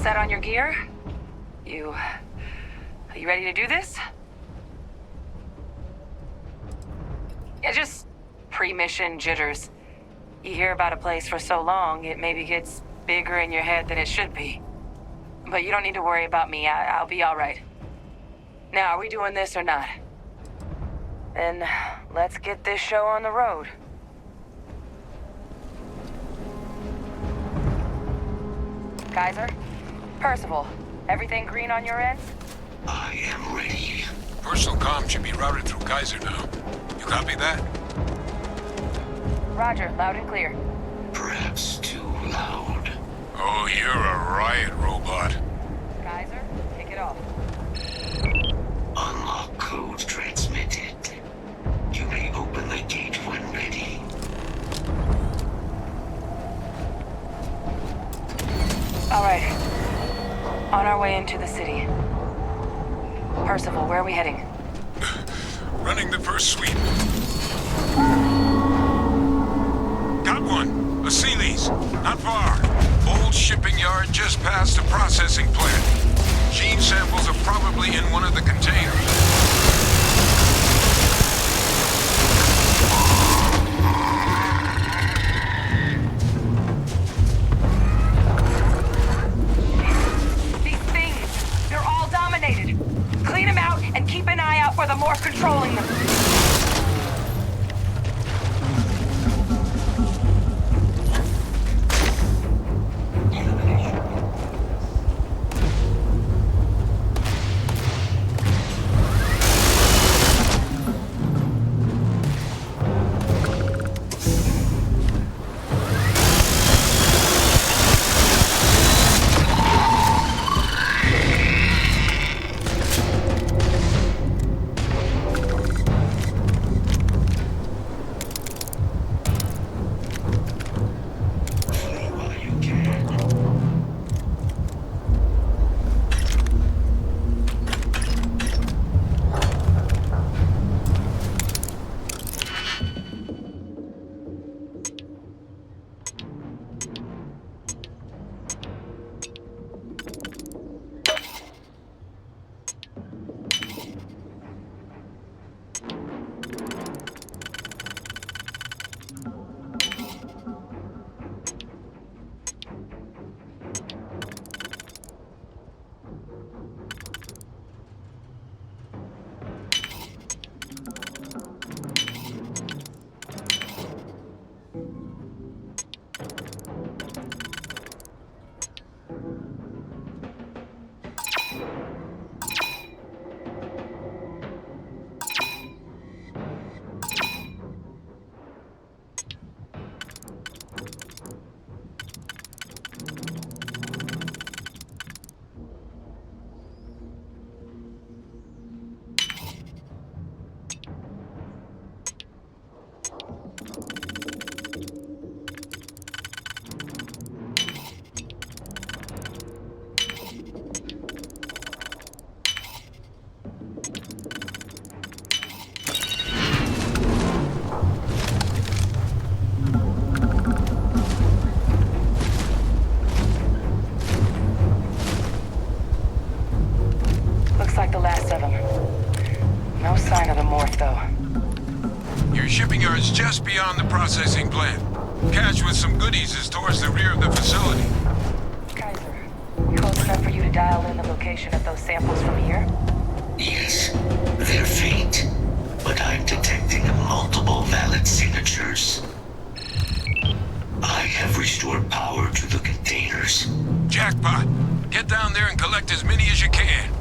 set on your gear? Are you ready to do this? Yeah, just pre-mission jitters. You hear about a place for so long, it maybe gets bigger in your head than it should be. But you don't need to worry about me. I'll be all right. Now, are we doing this or not? Then let's get this show on the road. Kaiser? Percival, everything green on your end? I am ready. Personal comm should be routed through Kaiser now. You copy that? Roger, loud and clear. Perhaps too loud. Oh, you're a riot robot. Kaiser, kick it off. Unlock code transmitted. You may open the gate when ready. All right. On our way into the city. Percival, where are we heading? Running the first sweep. Got one. A Sealy's. Not far. Old shipping yard just past the processing plant. Gene samples are probably in one of the containers. Clean them out and keep an eye out for the morph controlling them. Just beyond the processing plant. Cache with some goodies is towards the rear of the facility. Kaiser, close enough for you to dial in the location of those samples from here? Yes, they're faint, but I'm detecting multiple valid signatures. I have restored power to the containers. Jackpot! Get down there and collect as many as you can.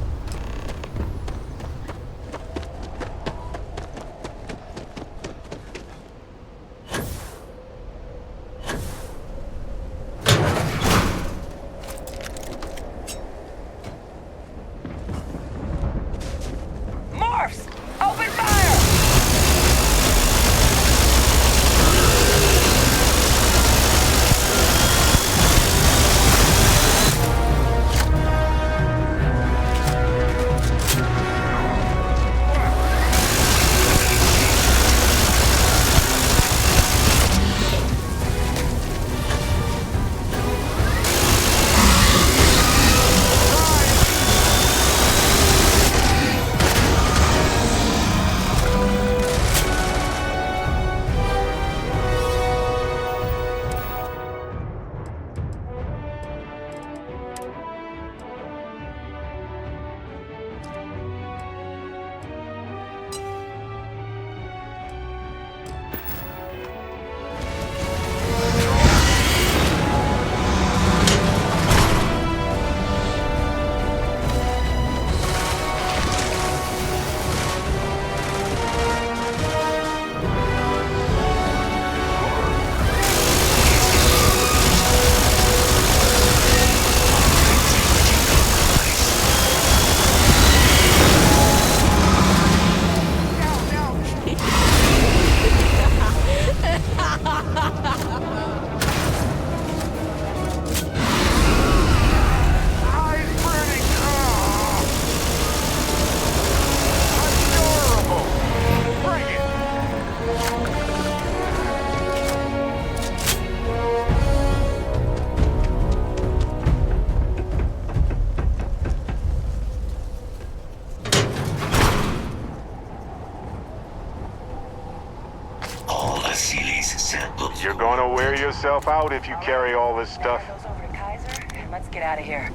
Vasily's samples. You're gonna wear yourself out if you carry all this stuff. Those over to Kaiser, and let's get out of here.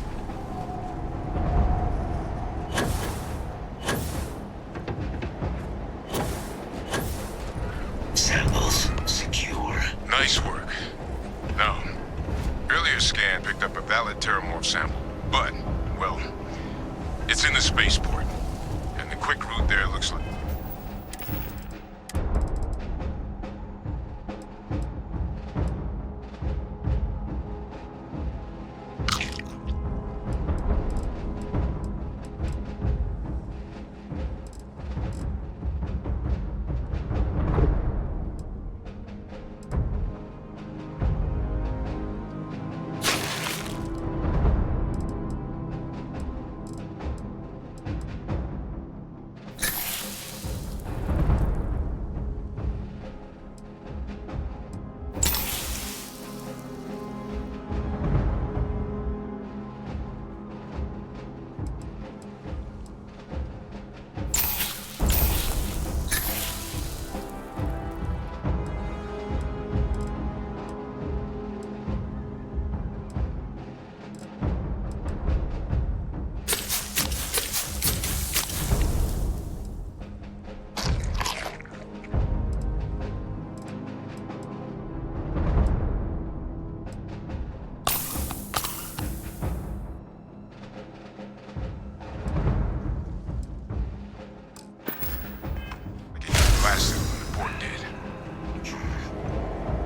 Samples secure. Nice work. Now, earlier scan picked up a valid terrormorph sample, but, well, it's in the spaceport, and the quick route there looks like...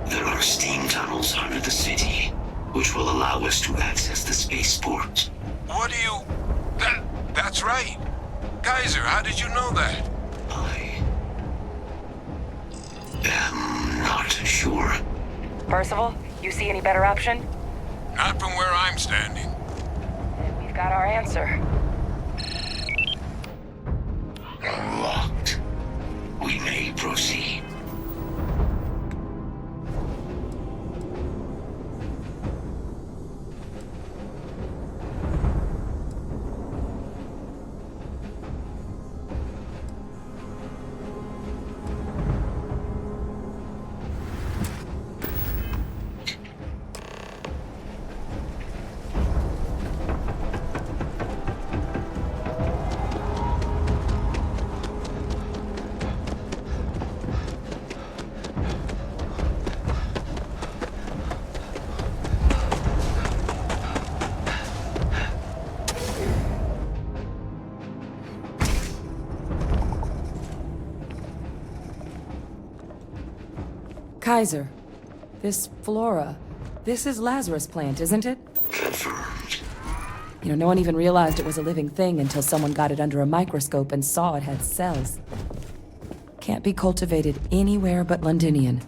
There are steam tunnels under the city, which will allow us to access the spaceport. What do you... That's right. Kaiser, how did you know that? I am not sure. Percival, you see any better option? Not from where I'm standing. Then we've got our answer. Locked. We may proceed. Kaiser, this flora, this is Lazarus plant, isn't it? Confirmed. You know, no one even realized it was a living thing until someone got it under a microscope and saw it had cells. Can't be cultivated anywhere but Londinian.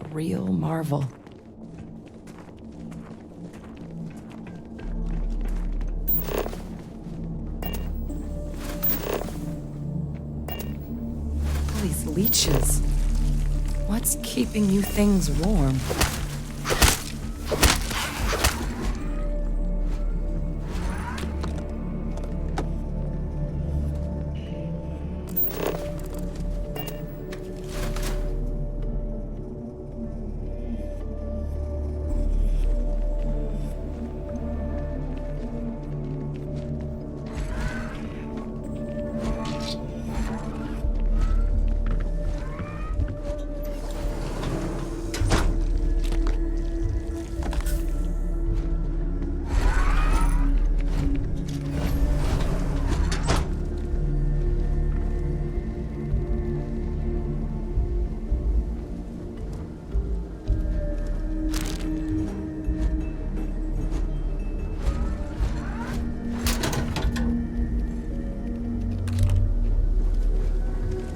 A real marvel. All these leeches. What's keeping you things warm?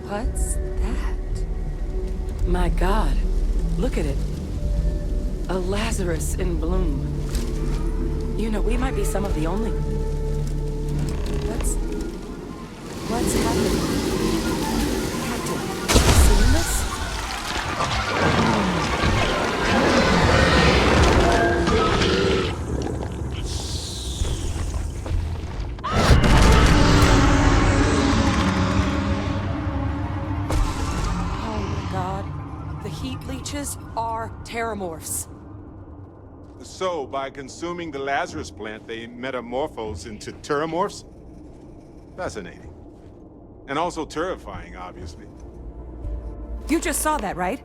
What's that? My God, look at it. A Lazarus in bloom. You know, we might be some of the only... What's happening? Captain, you seen this? Holy heat leeches are terrormorphs. So, by consuming the Lazarus plant, they metamorphose into terrormorphs? Fascinating. And also terrifying, obviously. You just saw that, right?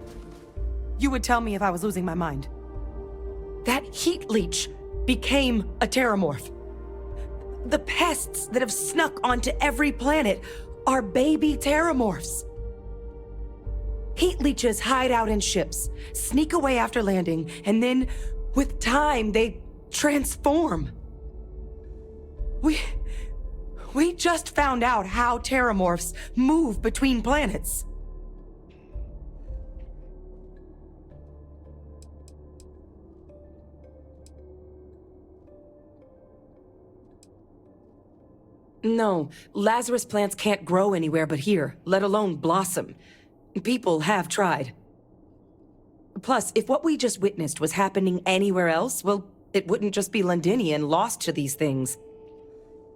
You would tell me if I was losing my mind. That heat leech became a terrormorph. The pests that have snuck onto every planet are baby terrormorphs. Heat leeches hide out in ships, sneak away after landing, and then, with time, they transform. We just found out how terrormorphs move between planets. No, Lazarus plants can't grow anywhere but here, let alone blossom. People have tried. Plus, if what we just witnessed was happening anywhere else, well, it wouldn't just be Londinian lost to these things.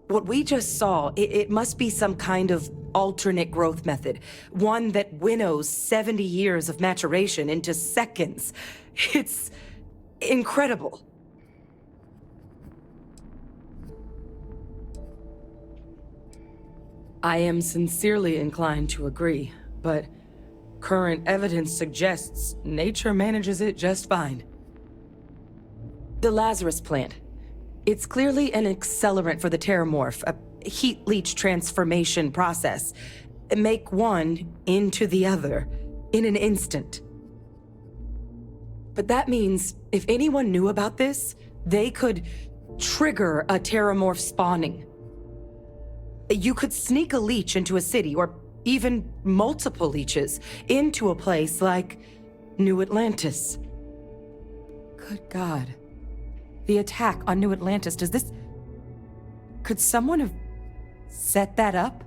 What we just saw, it must be some kind of alternate growth method. One that winnows 70 years of maturation into seconds. It's incredible. I am sincerely inclined to agree, but current evidence suggests nature manages it just fine. The Lazarus plant. It's clearly an accelerant for the terrormorph, a heat leech transformation process. Make one into the other in an instant. But that means if anyone knew about this, they could trigger a terrormorph spawning. You could sneak a leech into a city, or even multiple leeches, into a place like New Atlantis. Good God. The attack on New Atlantis, could someone have set that up?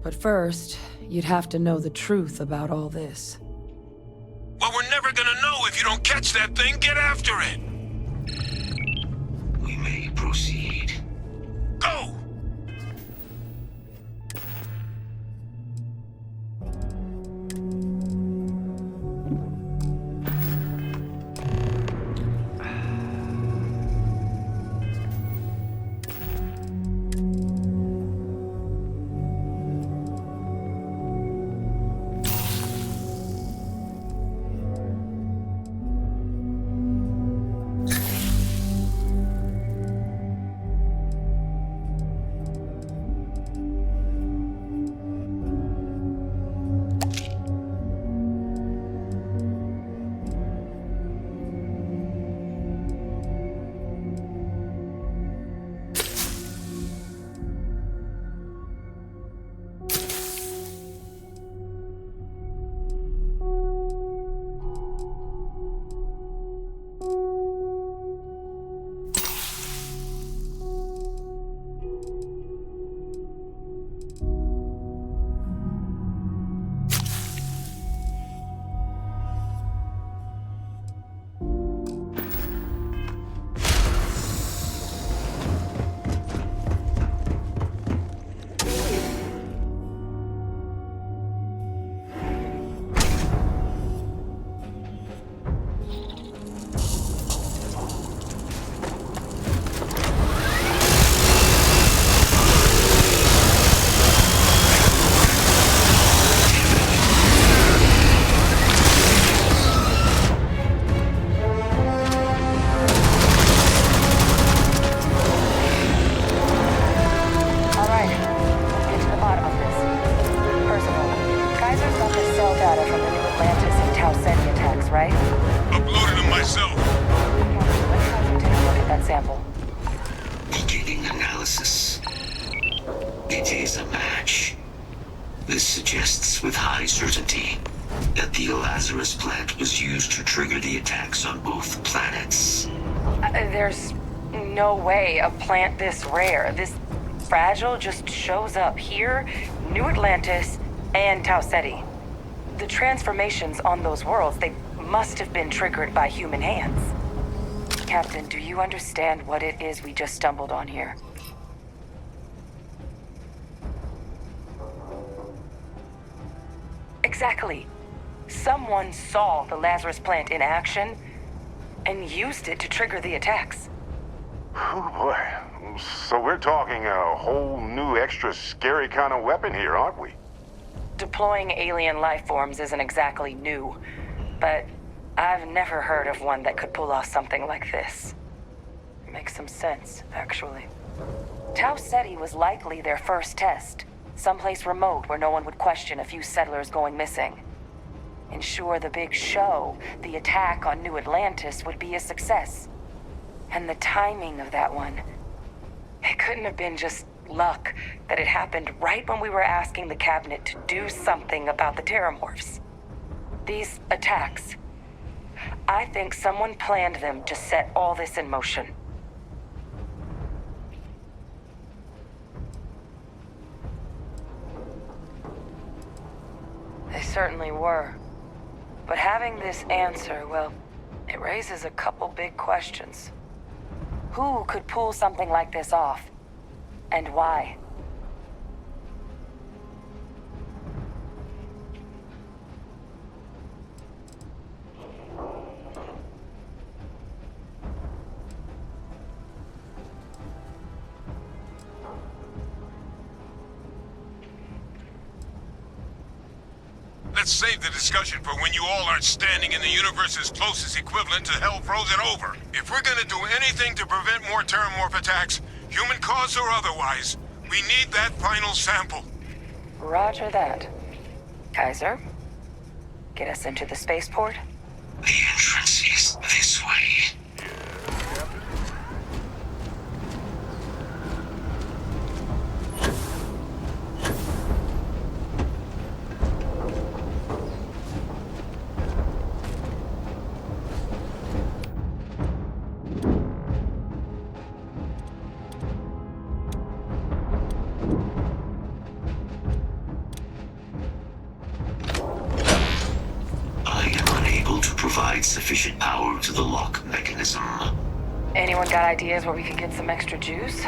But first, you'd have to know the truth about all this. Well, we're never gonna know if you don't catch that thing. Get after it! We may proceed. Go! Beginning analysis. It is a match. This suggests with high certainty that the Lazarus plant was used to trigger the attacks on both planets. There's no way a plant this rare, this fragile, just shows up here, New Atlantis, and Tau Ceti. The transformations on those worlds, they must have been triggered by human hands. Captain, do you understand what it is we just stumbled on here? Exactly. Someone saw the Lazarus plant in action and used it to trigger the attacks. Oh boy. So we're talking a whole new extra scary kind of weapon here, aren't we? Deploying alien life forms isn't exactly new, but I've never heard of one that could pull off something like this. It makes some sense, actually. Tau Ceti was likely their first test, someplace remote where no one would question a few settlers going missing. Ensure the big show, the attack on New Atlantis, would be a success. And the timing of that one, it couldn't have been just luck that it happened right when we were asking the cabinet to do something about the terrormorphs. These attacks, I think someone planned them to set all this in motion. They certainly were. But having this answer, well, it raises a couple big questions. Who could pull something like this off? And why? Let's save the discussion for when you all aren't standing in the universe's closest equivalent to hell frozen over. If we're gonna do anything to prevent more terrormorph attacks, human cause or otherwise, we need that final sample. Roger that. Kaiser, get us into the spaceport? The entrance is this way. Sufficient power to the lock mechanism. Anyone got ideas where we could get some extra juice?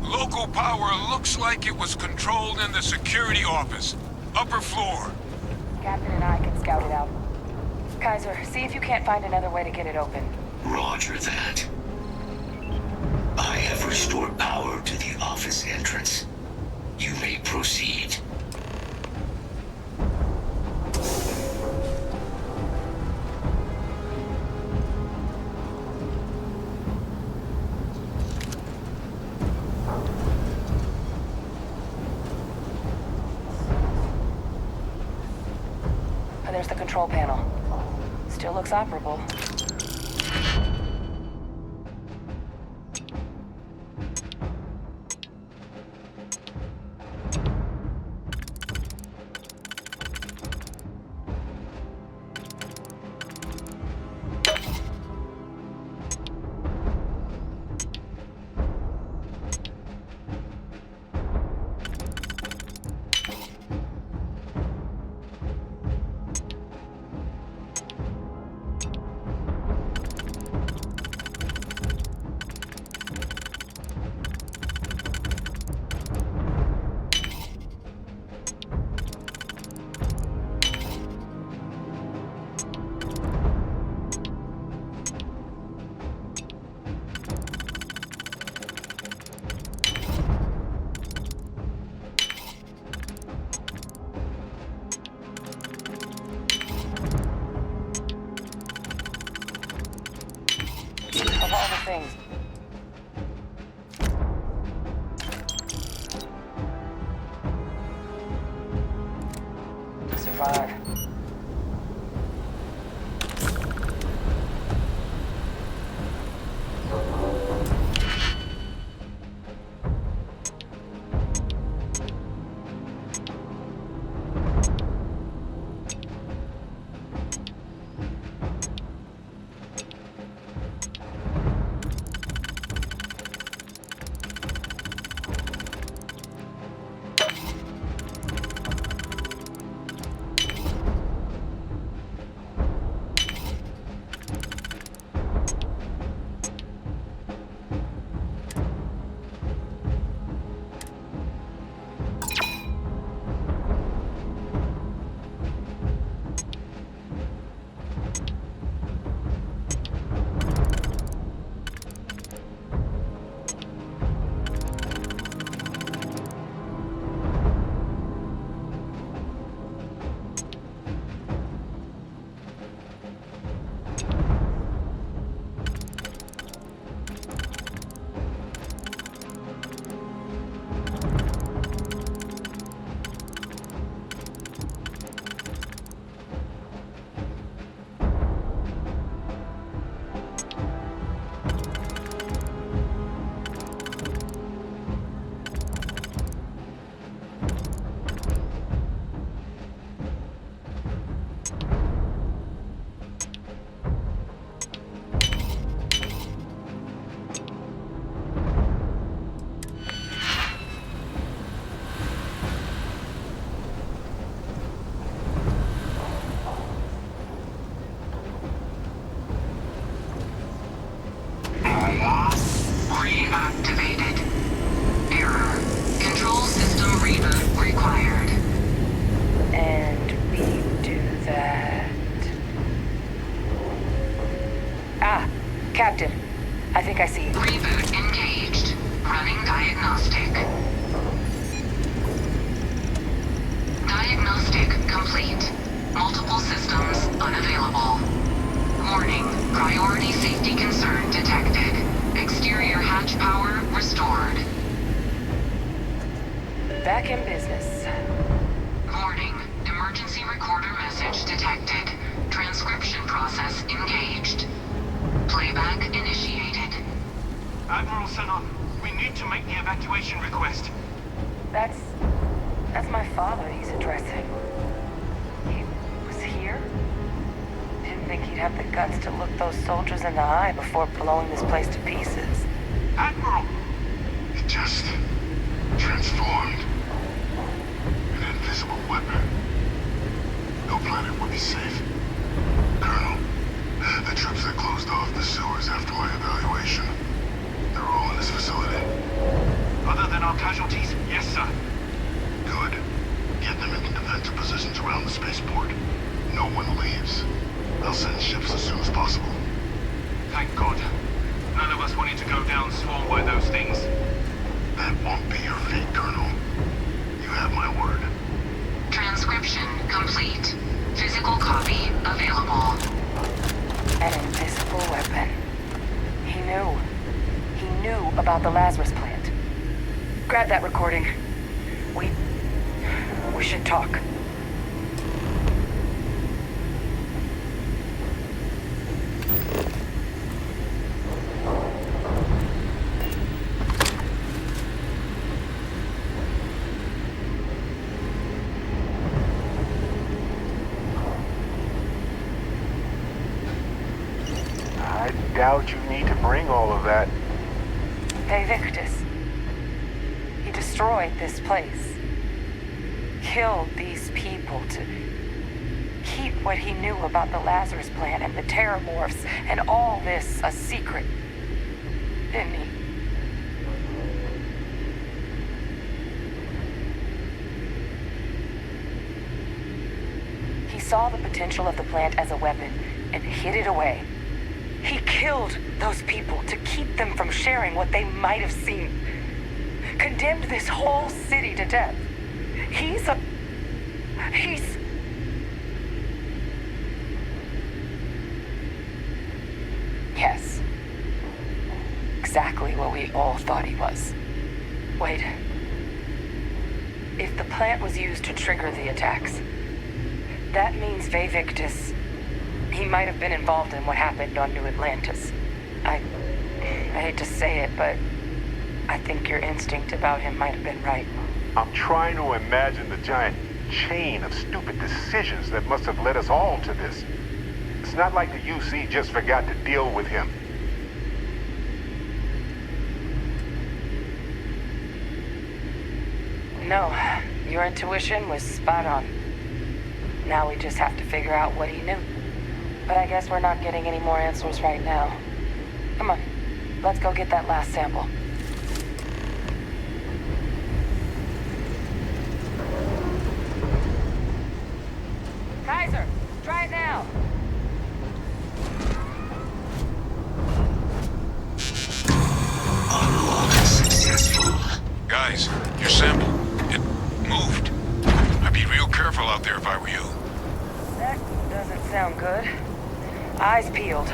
Local power looks like it was controlled in the security office. Upper floor. Captain and I can scout it out. Kaiser, see if you can't find another way to get it open. Roger that. I have restored power to the office entrance. You may proceed. There's the control panel. Still looks operable. Of all the things. Survive. systems unavailable. Warning, priority safety concern detected. Exterior hatch power restored. Back in business. Warning, emergency recorder message detected. Transcription process engaged. Playback initiated. Admiral Sanon, we need to make the evacuation request. That's my father he's addressing. He was here? Didn't think he'd have the guts to look those soldiers in the eye before blowing this place to pieces. Admiral! It just transformed. An invisible weapon. No planet would be safe. Colonel, the troops that closed off the sewers after my evaluation, they're all in this facility. Other than our casualties? Yes, sir. Good. Get them into defensive positions around the spaceport. No one leaves. They'll send ships as soon as possible. Thank God. None of us wanted to go down swarmed by those things. That won't be your fate, Colonel. You have my word. Transcription complete. Physical copy available. An invisible weapon. He knew. He knew about the Lazarus plant. Grab that recording. We should talk. I doubt you need to bring all of that. Victus. He destroyed this place. Killed these people to keep what he knew about the Lazarus plant and the terrormorphs and all this a secret. Didn't he? He saw the potential of the plant as a weapon and hid it away. He killed those people to keep them from sharing what they might have seen. Condemned this whole city to death. He's... Yes. Exactly what we all thought he was. Wait. If the plant was used to trigger the attacks, that means Victus... He might have been involved in what happened on New Atlantis. I hate to say it, but I think your instinct about him might have been right. I'm trying to imagine the giant chain of stupid decisions that must have led us all to this. It's not like the UC just forgot to deal with him. No, your intuition was spot on. Now we just have to figure out what he knew. But I guess we're not getting any more answers right now. Come on, let's go get that last sample. Kaiser, try it now. Unlock successful. Guys, your sample, it moved. I'd be real careful out there if I were you. That doesn't sound good. Eyes peeled.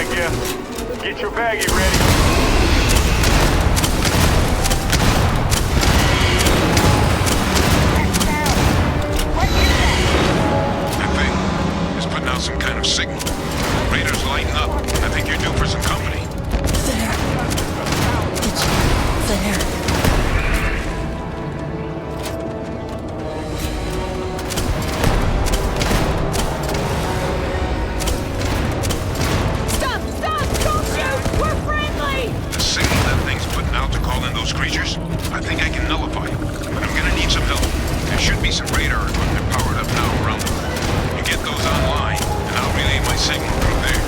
I guess. Get your baggie ready. Some kind of signal. Radar's lighting up. I think you're due for some company. There. It's there. Stop! Stop! Don't shoot! We're friendly! The signal that thing's putting out to call in those creatures? I think I can nullify it. But I'm gonna need some help. There should be some radar equipment powered up now around the world. You get those online, and I'll relay my signal through there.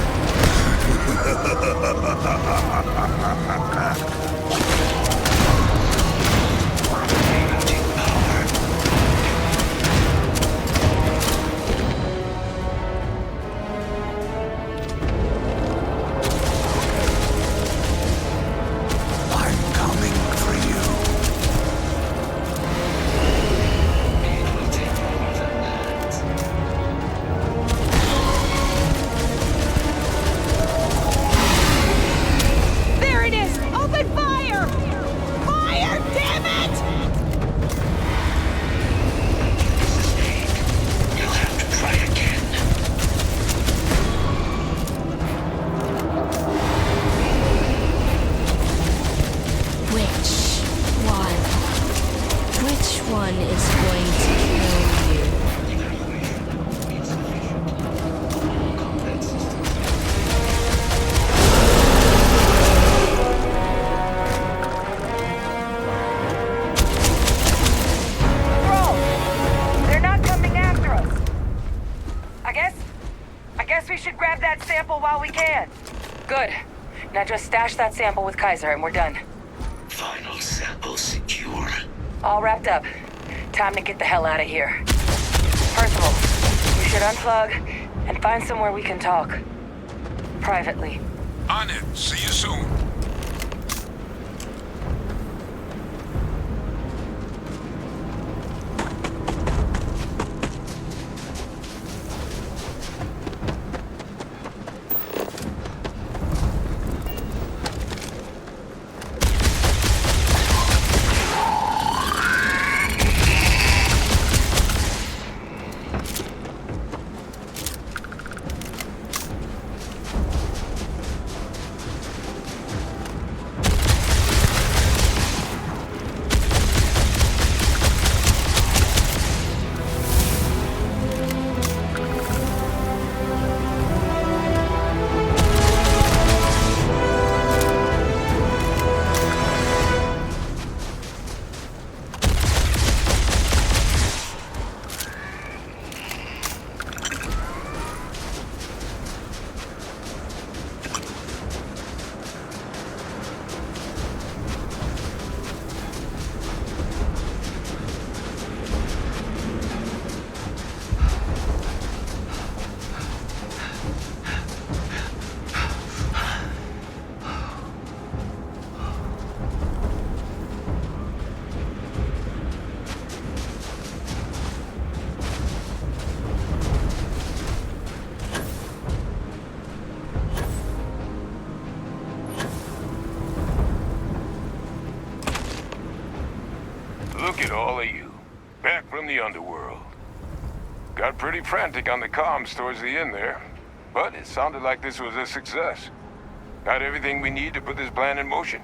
I'm coming for you. It will take more than that. There it is! Open fire! Fire, damn it! You'll have to try again. Which one is going to kill you? They're not coming after us. I guess we should grab that sample while we can. Good. Now just stash that sample with Kaiser and we're done. Final sample secure. All wrapped up. Time to get the hell out of here. Percival, we should unplug and find somewhere we can talk. Privately. On it. See you soon. Look at all of you. Back from the underworld. Got pretty frantic on the comms towards the end there. But it sounded like this was a success. Got everything we need to put this plan in motion.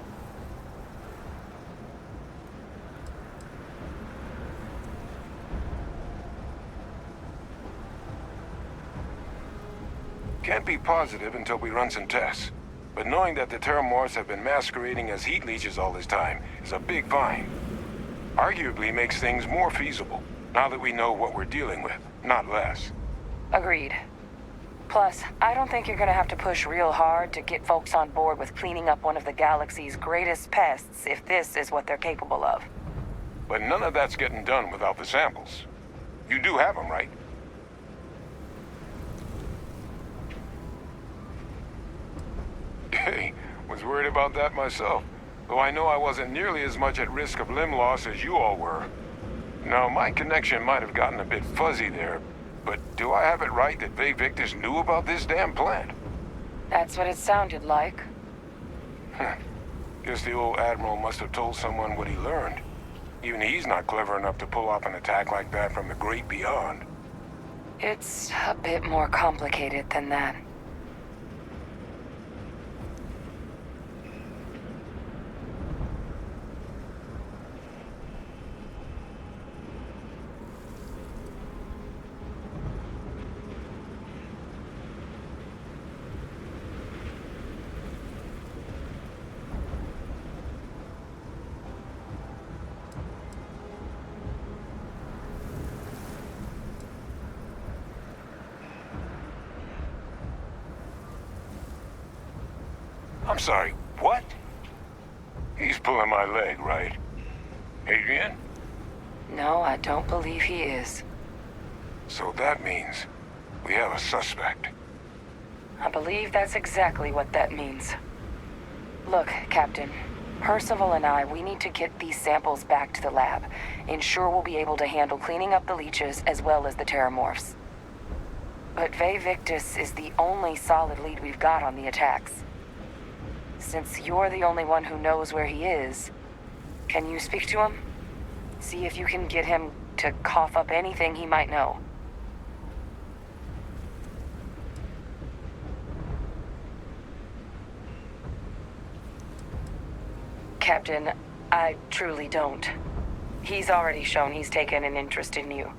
Can't be positive until we run some tests. But knowing that the terrormorphs have been masquerading as heat leeches all this time is a big find. Arguably makes things more feasible, now that we know what we're dealing with, not less. Agreed. Plus, I don't think you're gonna have to push real hard to get folks on board with cleaning up one of the galaxy's greatest pests if this is what they're capable of. But none of that's getting done without the samples. You do have them, right? Hey, was worried about that myself. Though I know I wasn't nearly as much at risk of limb loss as you all were. Now, my connection might have gotten a bit fuzzy there, but do I have it right that Vague Victus knew about this damn plant? That's what it sounded like. Guess the old Admiral must have told someone what he learned. Even he's not clever enough to pull off an attack like that from the great beyond. It's a bit more complicated than that. I'm sorry, what? He's pulling my leg, right? Adrian? No, I don't believe he is. So that means we have a suspect. I believe that's exactly what that means. Look, Captain. Percival and we need to get these samples back to the lab. Ensure we'll be able to handle cleaning up the leeches as well as the terrormorphs. But Ve Victus is the only solid lead we've got on the attacks. Since you're the only one who knows where he is, can you speak to him? See if you can get him to cough up anything he might know. Captain, I truly don't. He's already shown he's taken an interest in you.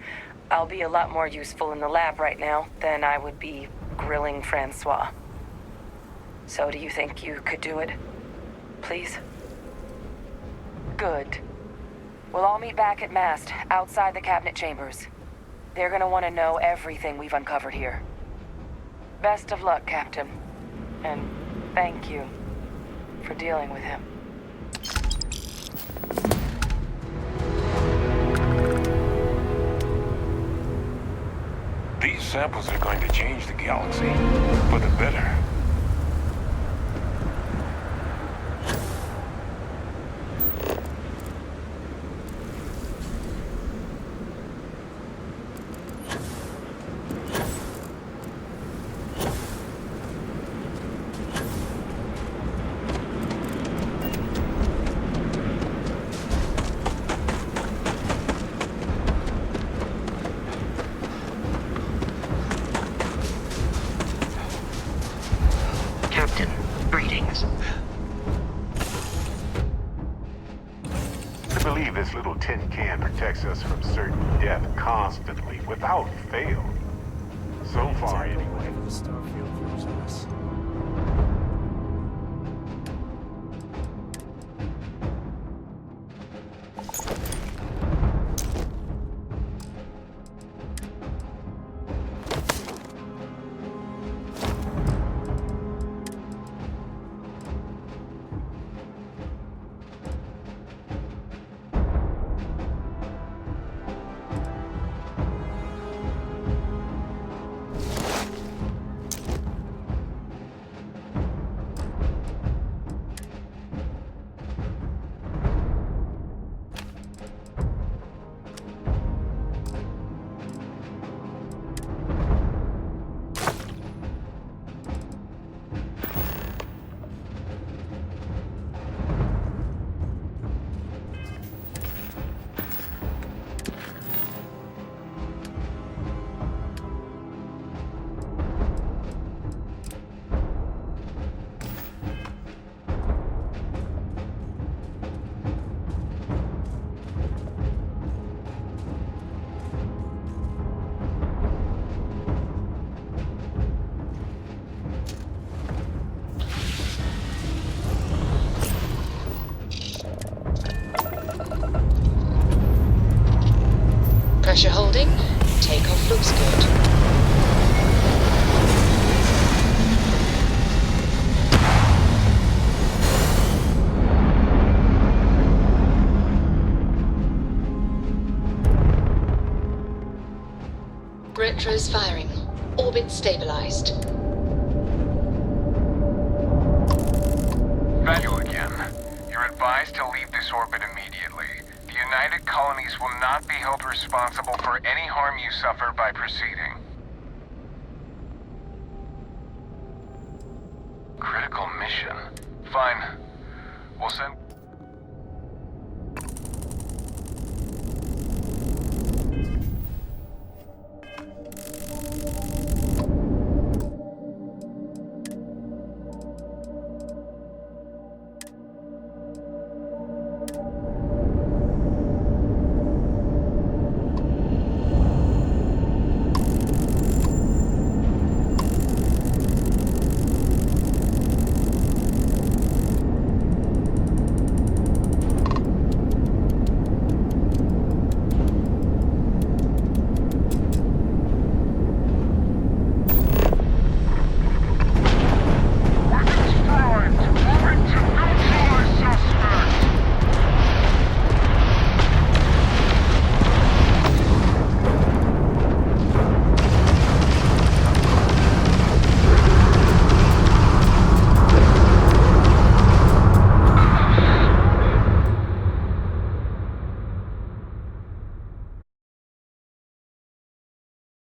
I'll be a lot more useful in the lab right now than I would be grilling Francois. So do you think you could do it? Please? Good. We'll all meet back at Mast, outside the cabinet chambers. They're gonna want to know everything we've uncovered here. Best of luck, Captain. And thank you for dealing with him. These samples are going to change the galaxy for the better. This little tin can protects us from certain death constantly, without fail. So far, anyway. Starfield version of this. Pressure holding. Takeoff looks good. Retros firing. Orbit stabilized. Value again. You're advised to leave this orbit immediately. The United Colonies will not be held responsible for any harm you suffer by proceeding.